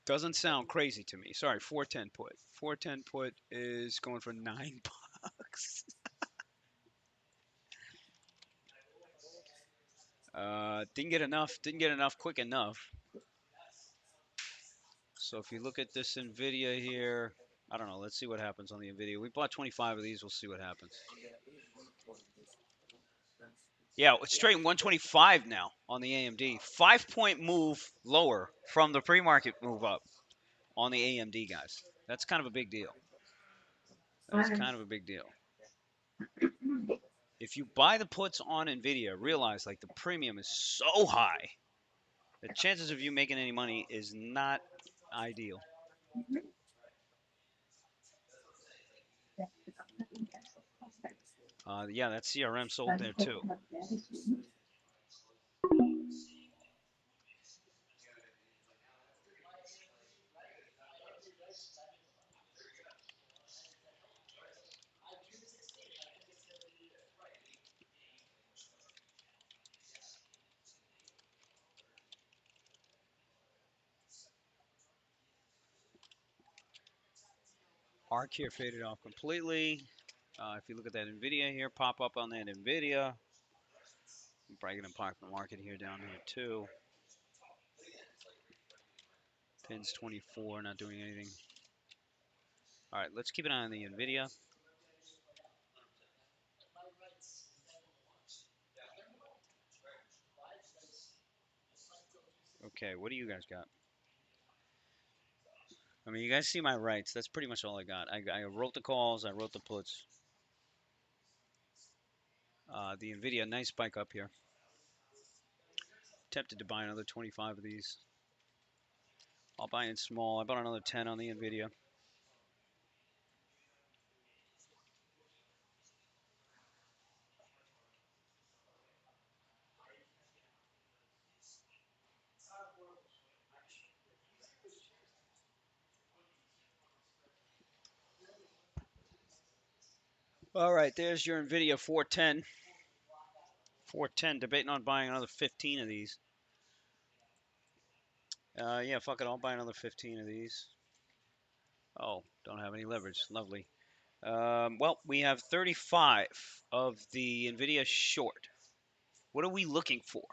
doesn't sound crazy to me. Sorry, 410 put. 410 put is going for $9. Didn't get enough. Didn't get enough quick enough. So if you look at this Nvidia here, I don't know. Let's see what happens on the Nvidia. We bought 25 of these. We'll see what happens. Yeah, it's trading 125 now on the AMD. 5-point move lower from the pre-market move up on the AMD, guys. That's kind of a big deal. That's kind of a big deal. If you buy the puts on Nvidia, realize like the premium is so high, the chances of you making any money is not ideal. Yeah, that CRM sold there too. Arc here faded off completely. If you look at that Nvidia here, pop up on that Nvidia. I'm probably gonna park the market here down here too. Pins 24, not doing anything. All right, let's keep an eye on the Nvidia. Okay, what do you guys got? I mean, you guys see my rights. That's pretty much all I got. I wrote the calls. I wrote the puts. The Nvidia, nice spike up here. Tempted to buy another 25 of these. I'll buy in small. I bought another 10 on the Nvidia. All right, there's your Nvidia 410. 410, debating on buying another 15 of these. Yeah, fuck it, I'll buy another 15 of these. Oh, don't have any leverage. Lovely. Well, we have 35 of the Nvidia short. What are we looking for?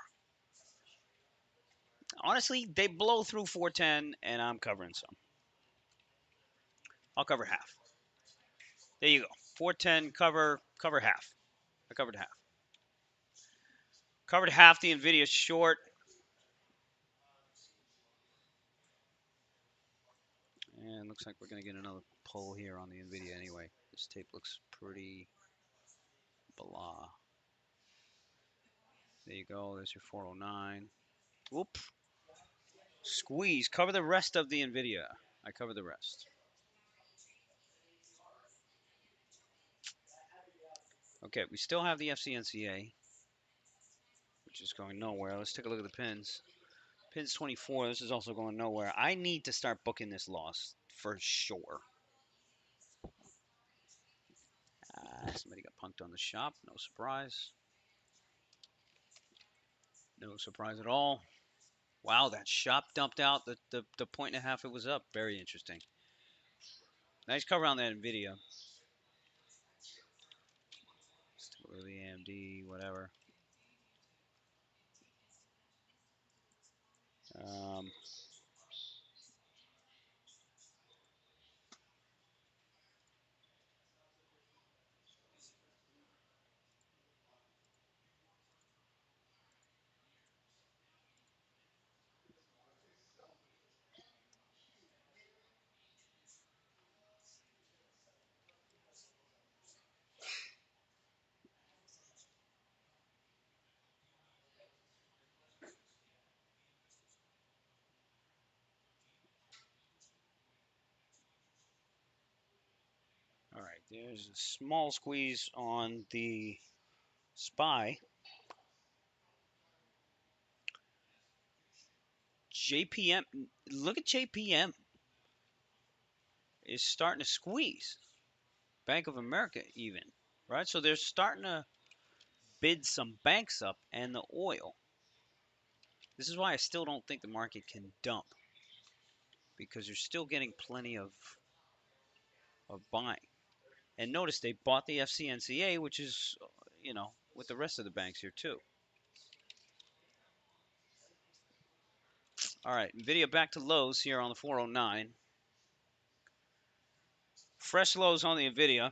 Honestly, they blow through 410, and I'm covering some. I'll cover half. There you go. 410, cover half. I covered half. Covered half the Nvidia short. And looks like we're going to get another pull here on the Nvidia anyway. This tape looks pretty blah. There you go. There's your 409. Whoop. Squeeze. Cover the rest of the Nvidia. I cover the rest. Okay, we still have the FCNCA, which is going nowhere. Let's take a look at the pins. Pins 24. This is also going nowhere. I need to start booking this loss for sure. Somebody got punked on the shop. No surprise. No surprise at all. Wow, that shop dumped out the point and a half it was up. Very interesting. Nice cover on that NVIDIA. Still the AMD, whatever. Um, all right, there's a small squeeze on the SPY. JPM, look at JPM, is starting to squeeze. Bank of America even, right? So they're starting to bid some banks up and the oil. This is why I still don't think the market can dump, because you're still getting plenty of buying. And notice they bought the FCNCA, which is, with the rest of the banks here too. All right, NVIDIA back to lows here on the 409. Fresh lows on the NVIDIA.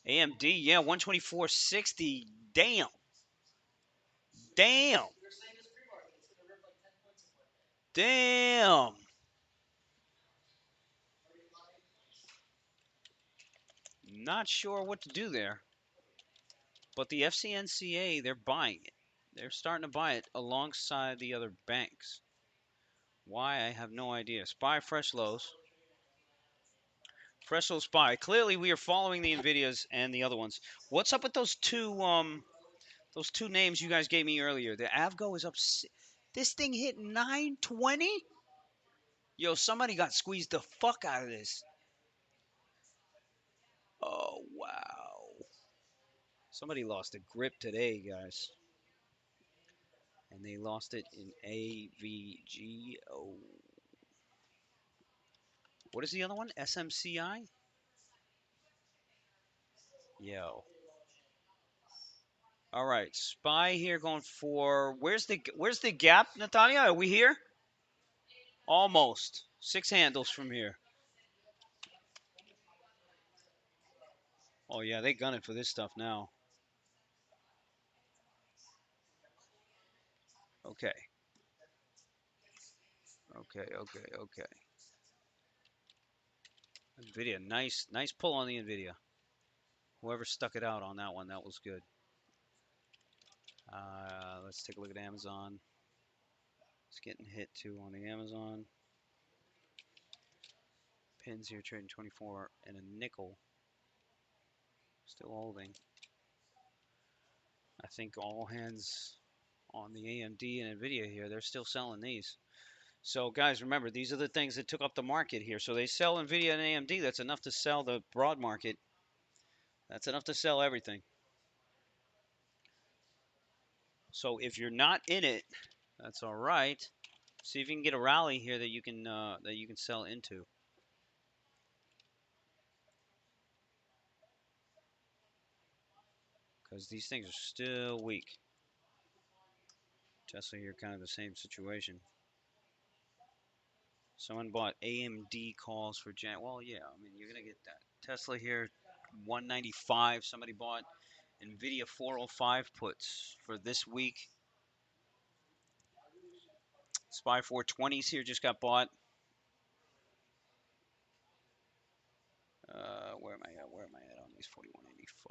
AMD, yeah, 124.60. Damn. Damn. Damn. Not sure what to do there. But the FCNCA, they're buying it. They're starting to buy it alongside the other banks. Why, I have no idea. SPY fresh lows. Fresh low SPY. Clearly, we are following the Nvidias and the other ones. What's up with those two names you guys gave me earlier? The Avgo is up. This thing hit 920. Yo, somebody got squeezed the fuck out of this. Oh wow. Somebody lost a grip today, guys. And they lost it in AVGO. What is the other one? SMCI? Yo. All right, SPY here going for where's the gap, Natalia? Are we here? Almost 6 handles from here. Oh yeah, they gunning for this stuff now. Okay. Okay. Nvidia, nice pull on the Nvidia. Whoever stuck it out on that one, that was good. Let's take a look at Amazon. It's getting hit too on the Amazon. Pins here trading 24 and a nickel. Still holding. I think all hands on the AMD and Nvidia here. They're still selling these. So guys, remember, these are the things that took up the market here. So they sell Nvidia and AMD. That's enough to sell the broad market. That's enough to sell everything. So if you're not in it, that's all right. See if you can get a rally here that you can sell into. Because these things are still weak. Tesla here, kind of the same situation. Someone bought AMD calls for Jan. Well, yeah, I mean, you're going to get that. Tesla here, 195. Somebody bought NVIDIA 405 puts for this week. SPY 420s here just got bought. Where am I at? Where am I at on these 4185?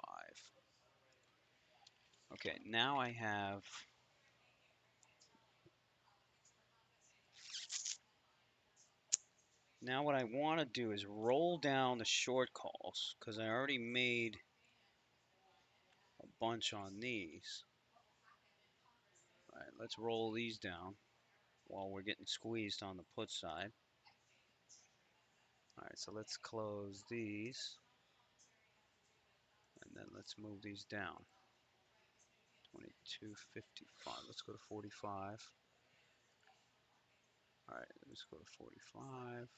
Okay, Now what I want to do is roll down the short calls because I already made a bunch on these. All right, let's roll these down while we're getting squeezed on the put side. All right, so let's close these and then let's move these down. 22.55. Let's go to 45. All right, let's go to 45.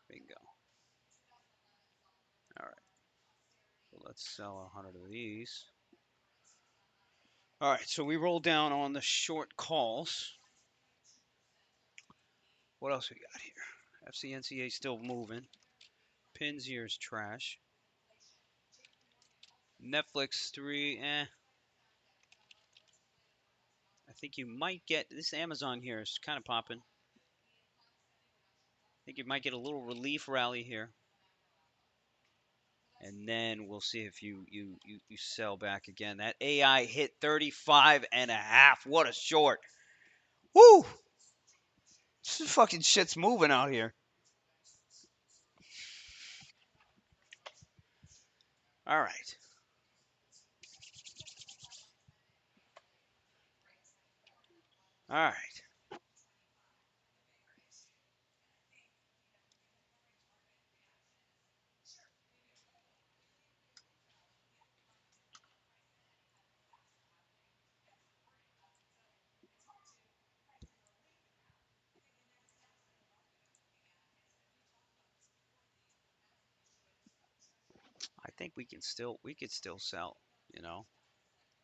Bingo. All right, so let's sell 100 of these. All right, so we roll down on the short calls. What else we got here? FCNCA still moving. Pins here is trash. Netflix 3, I think you might get, this Amazon here is kind of popping. I think you might get a little relief rally here. And then we'll see if you sell back again. That AI hit 35.5. What a short. Woo! This fucking shit's moving out here. All right. All right. I think we could still sell, you know.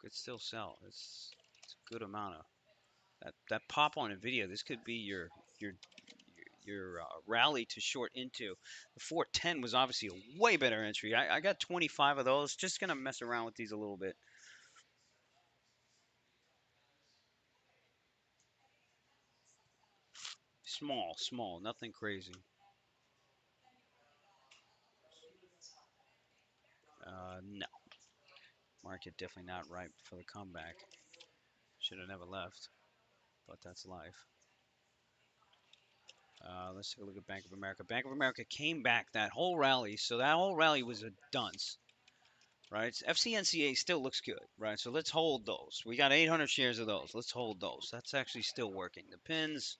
Could still sell. It's a good amount of that pop on Nvidia. This could be your rally to short into. The 410 was obviously a way better entry. I got 25 of those. Just gonna mess around with these a little bit. Small, nothing crazy. No, market definitely not ripe for the comeback. Should have never left, but that's life. Let's take a look at Bank of America. Bank of America came back that whole rally, so that whole rally was a dunce, right? FCNCA still looks good, right? So let's hold those. We got 800 shares of those. Let's hold those. That's actually still working. The pins,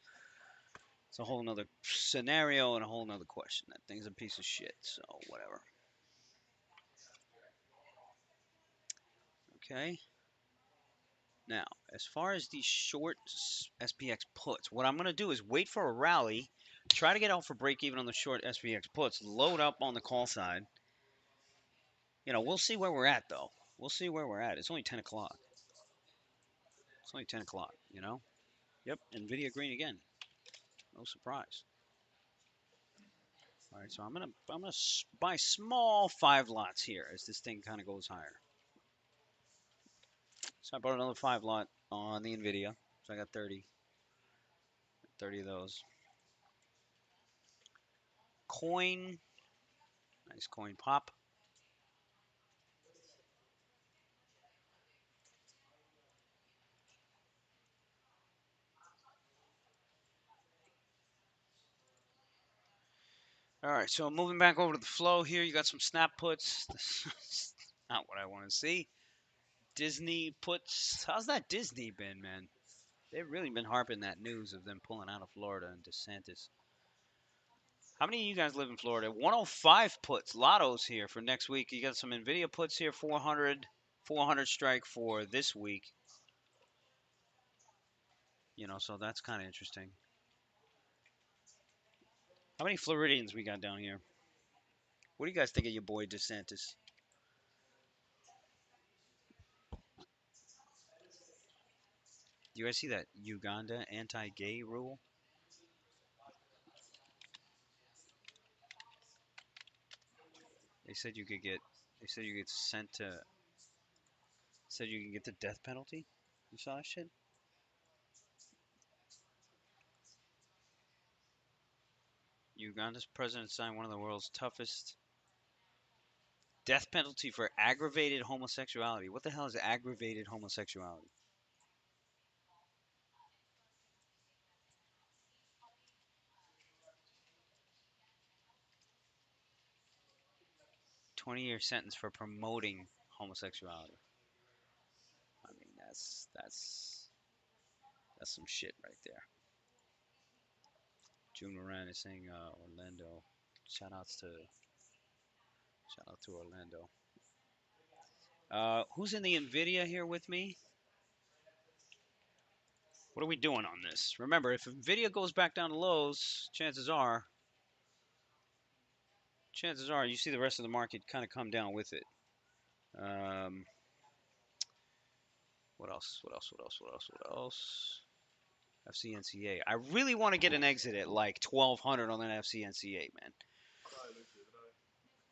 it's a whole nother scenario and a whole nother question. That thing's a piece of shit, so whatever. Okay. Now, as far as these short SPX puts, what I'm going to do is wait for a rally, try to get out for break even on the short SPX puts, load up on the call side. You know, we'll see where we're at, though. We'll see where we're at. It's only 10 o'clock. It's only 10 o'clock, you know? Yep, NVIDIA green again. No surprise. All right, so I'm gonna buy small 5 lots here as this thing kind of goes higher. So I bought another 5 lot on the NVIDIA. So I got 30 of those. Coin, nice coin pop. All right, so moving back over to the flow here, you got some snap puts. This is not what I want to see. Disney puts. How's that Disney been, man? They've really been harping that news of them pulling out of Florida and DeSantis. How many of you guys live in Florida? 105 puts, lottos here for next week. You got some NVIDIA puts here, 400 strike for this week. You know, so that's kind of interesting. How many Floridians we got down here? What do you guys think of your boy DeSantis? Do you guys see that Uganda anti-gay rule? They said you could get. They said you get sent to. Said you can get the death penalty. You saw that shit? Uganda's president signed one of the world's toughest death penalty for aggravated homosexuality. What the hell is aggravated homosexuality? 20-year sentence for promoting homosexuality. I mean, that's some shit right there. June Moran is saying Orlando. Shout outs to shout out to Orlando. Who's in the Nvidia here with me? What are we doing on this? Remember, if Nvidia goes back down to lows, chances are you see the rest of the market kind of come down with it. Um, what else? What else? What else? What else? What else? FCNCA. I really want to get an exit at like 1200 on that FCNCA, man.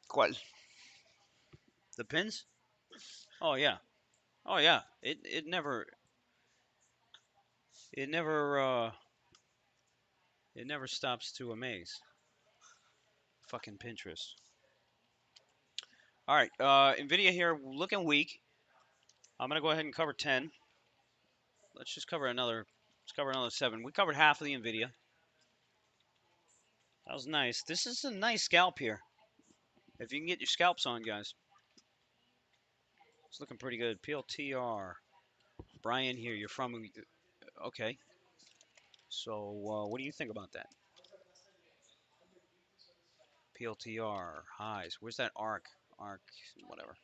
Quite the pins? Oh yeah. Oh yeah. It never it never stops to amaze. Fucking Pinterest. All right, Nvidia here looking weak. I'm gonna go ahead and cover 10. Let's just cover another. Let's cover another 7. We covered half of the Nvidia. That was nice. This is a nice scalp here. If you can get your scalps on, guys, it's looking pretty good. PLTR. Brian here. You're from. Okay. So what do you think about that? PLTR highs. Where's that arc? Arc. Whatever.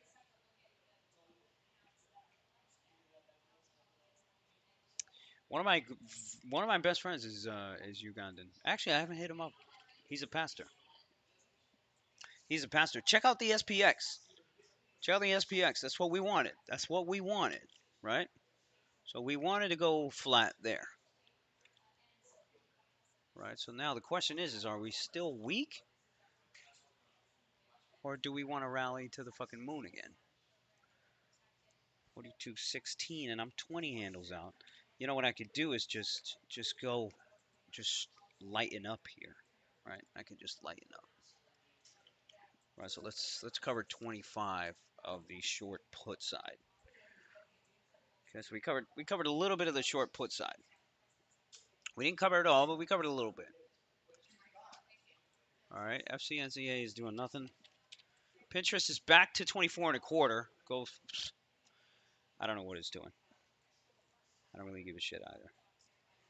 One of my one of my best friends is Ugandan. Actually, I haven't hit him up. He's a pastor. He's a pastor. Check out the SPX. Check out the SPX. That's what we wanted. That's what we wanted, right? So we wanted to go flat there, right? So now the question is are we still weak, or do we want to rally to the fucking moon again? 42.16, and I'm 20 handles out. You know what I could do is just lighten up here, right? I can just lighten up. Right, so let's cover 25 of the short put side. Okay, so we covered a little bit of the short put side. We didn't cover it all, but we covered a little bit. All right, FCNCA is doing nothing. Pinterest is back to 24 and a quarter. Go. I don't know what it's doing. I don't really give a shit either,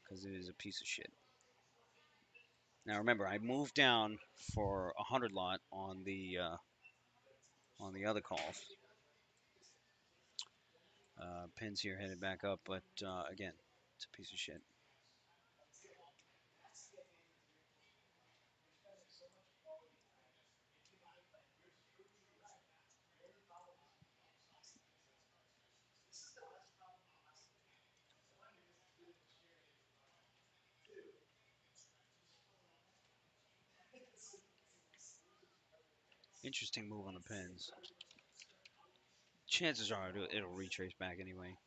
because it is a piece of shit. Now remember, I moved down for 100 lot on the other calls. Pins here headed back up, but again, it's a piece of shit. Interesting move on the pins. Chances are it'll retrace back anyway.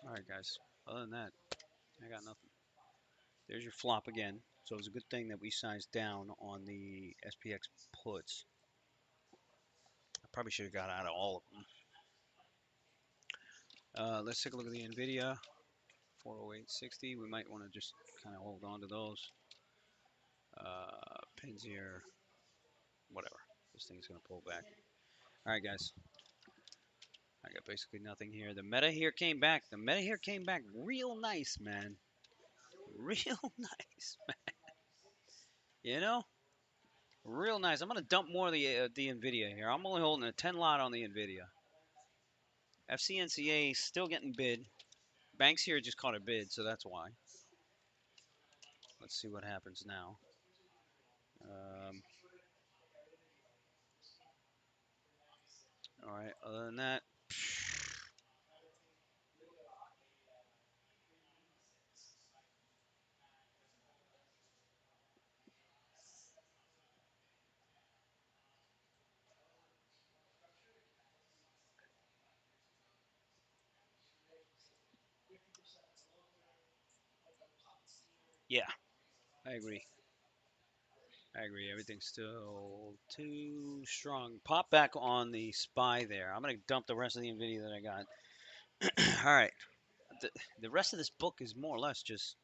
All right, guys. Other than that, I got nothing. There's your flop again. So it was a good thing that we sized down on the SPX puts. I probably should have got out of all of them. Let's take a look at the NVIDIA 40860. We might want to just kind of hold on to those. Pins here, whatever. This thing's going to pull back. All right, guys. I got basically nothing here. The meta here came back. The meta here came back real nice, man. Real nice, man. You know? Real nice. I'm going to dump more of the NVIDIA here. I'm only holding a 10 lot on the NVIDIA. FCNCA still getting bid. Banks here just caught a bid, so that's why. Let's see what happens now. All right. Other than that, yeah, I agree. I agree. Everything's still too strong. Pop back on the spy there. I'm gonna dump the rest of the Nvidia that I got. All right. The, the rest of this book is more or less just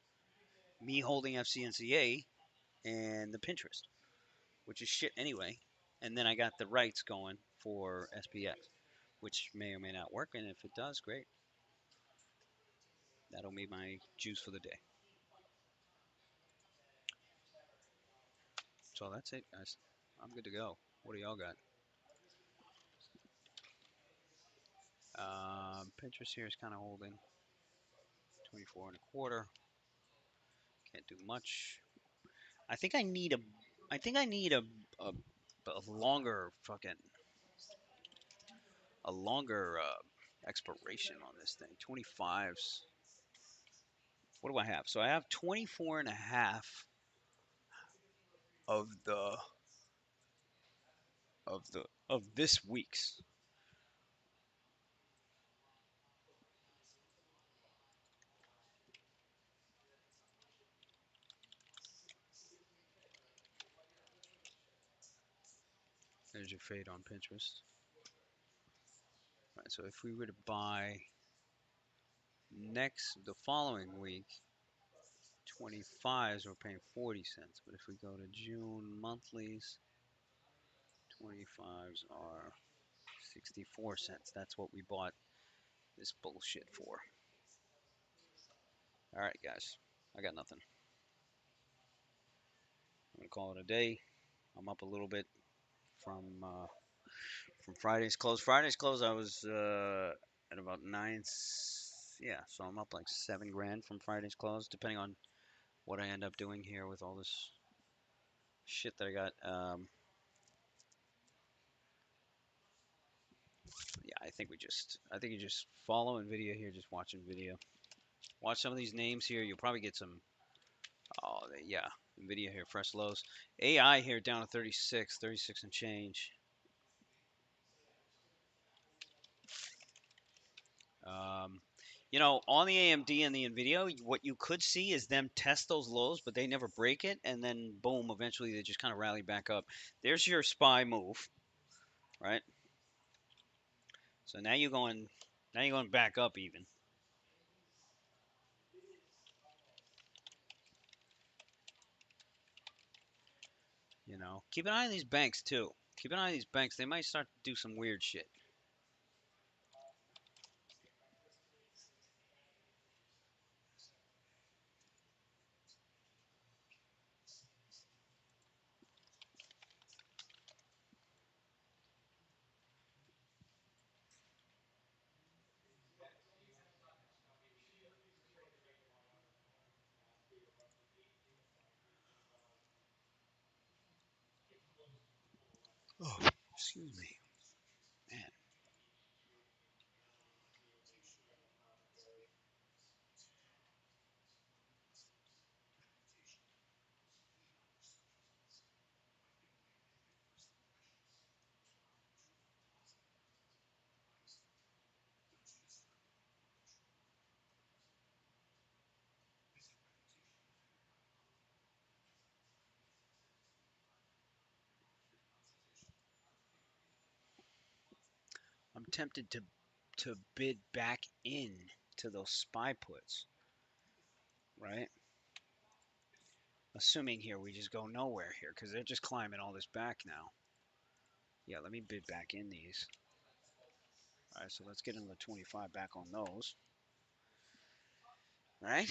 me holding FCNCA and the Pinterest, which is shit anyway. And then I got the rights going for SPX, which may or may not work. And if it does, great. That'll be my juice for the day. So that's it, guys. I'm good to go. What do y'all got? Pinterest here is kind of holding 24 and a quarter. Can't do much. I think I need a. I think I need a, a longer fucking a longer expiration on this thing. 25s. What do I have? So I have 24 and a half of the of this week's. There's your fade on Pinterest. All right, so if we were to buy the following week, 25s we're paying 40 cents. But if we go to June monthlies, 25s are 64 cents. That's what we bought this bullshit for. All right, guys. I got nothing. I'm gonna call it a day. I'm up a little bit from Friday's close. Friday's close, I was at about nine. Yeah, so I'm up like 7 grand from Friday's close, depending on what I end up doing here with all this shit that I got. Yeah, I think you just follow Nvidia here, just watching video. Watch some of these names here. You'll probably get some. Oh, yeah, Nvidia here, fresh lows. AI here down to 36, 36 and change. Um, on the AMD and the Nvidia, what you could see is them test those lows, but they never break it, and then boom, eventually they just kind of rally back up. There's your SPY move, right? So now you're going back up even. Keep an eye on these banks too. Keep an eye on these banks. They might start to do some weird shit. Oh, excuse me, man. I'm tempted to bid back in to those SPY puts, right? Assuming here we just go nowhere here because they're just climbing all this back now. Yeah, let me bid back in these. All right, so let's get another 25 back on those. All right.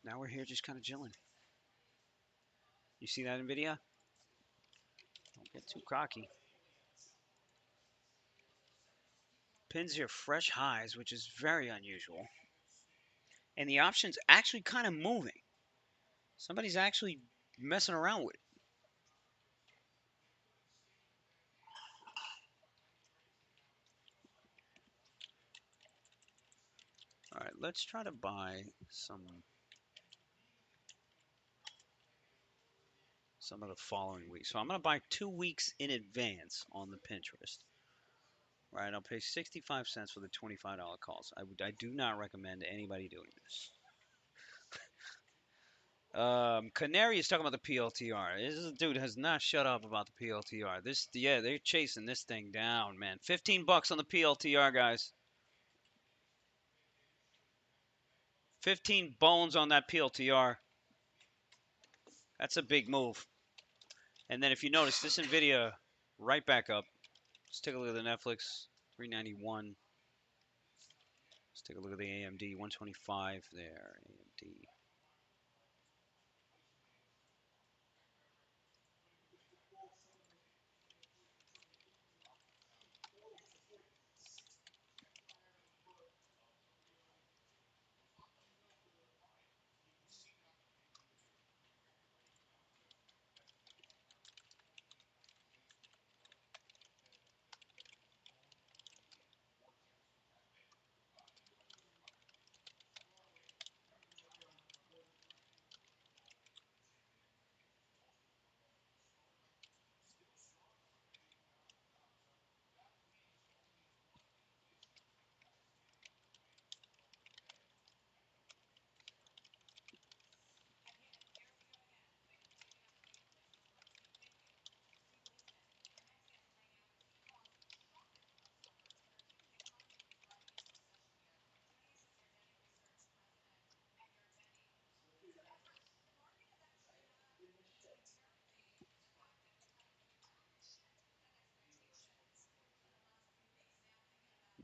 Now we're here just kind of chilling. You see that, NVIDIA? Don't get too cocky. Pins here fresh highs, which is very unusual. And the option's actually kind of moving. Somebody's actually messing around with it. All right, let's try to buy some of the following week. So I'm going to buy 2 weeks in advance on the Pinterest. Right, I'll pay 65 cents for the $25 calls. I do not recommend anybody doing this. Canary is talking about the PLTR. This dude has not shut up about the PLTR. Yeah, they're chasing this thing down, man. 15 bucks on the PLTR, guys. 15 bones on that PLTR. That's a big move. And then if you notice, this Nvidia right back up. Let's take a look at the Netflix 391. Let's take a look at the AMD 125 there. AMD.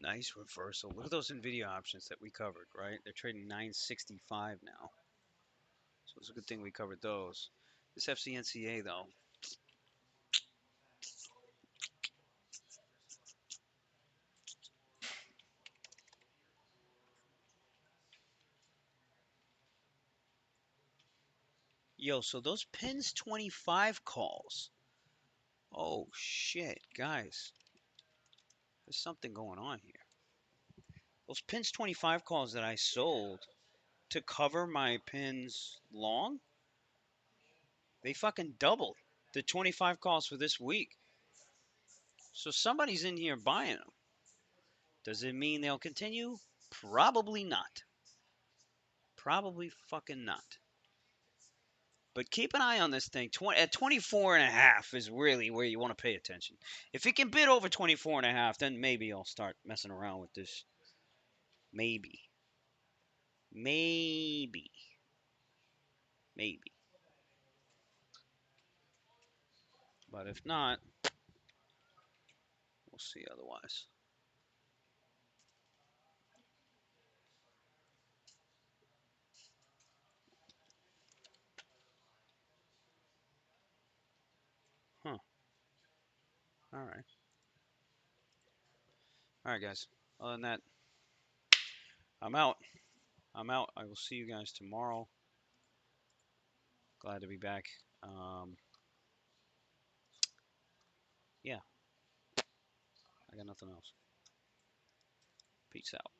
Nice reversal. Look at those Nvidia options that we covered, right? They're trading 965 now. So it's a good thing we covered those. This FCNCA though. Yo, so those pins 25 calls. Oh shit, guys. There's something going on here. Those pins 25 calls that I sold to cover my pins long, they fucking doubled the 25 calls for this week. So somebody's in here buying them. Does it mean they'll continue? Probably not. Probably fucking not. But keep an eye on this thing. At 24 and a half is really where you want to pay attention. If it can bid over 24 and a half, then maybe I'll start messing around with this. Maybe. Maybe. Maybe. But if not, we'll see otherwise. Huh. All right. All right, guys. Other than that, I'm out. I'm out. I will see you guys tomorrow. Glad to be back. Yeah. I got nothing else. Peace out.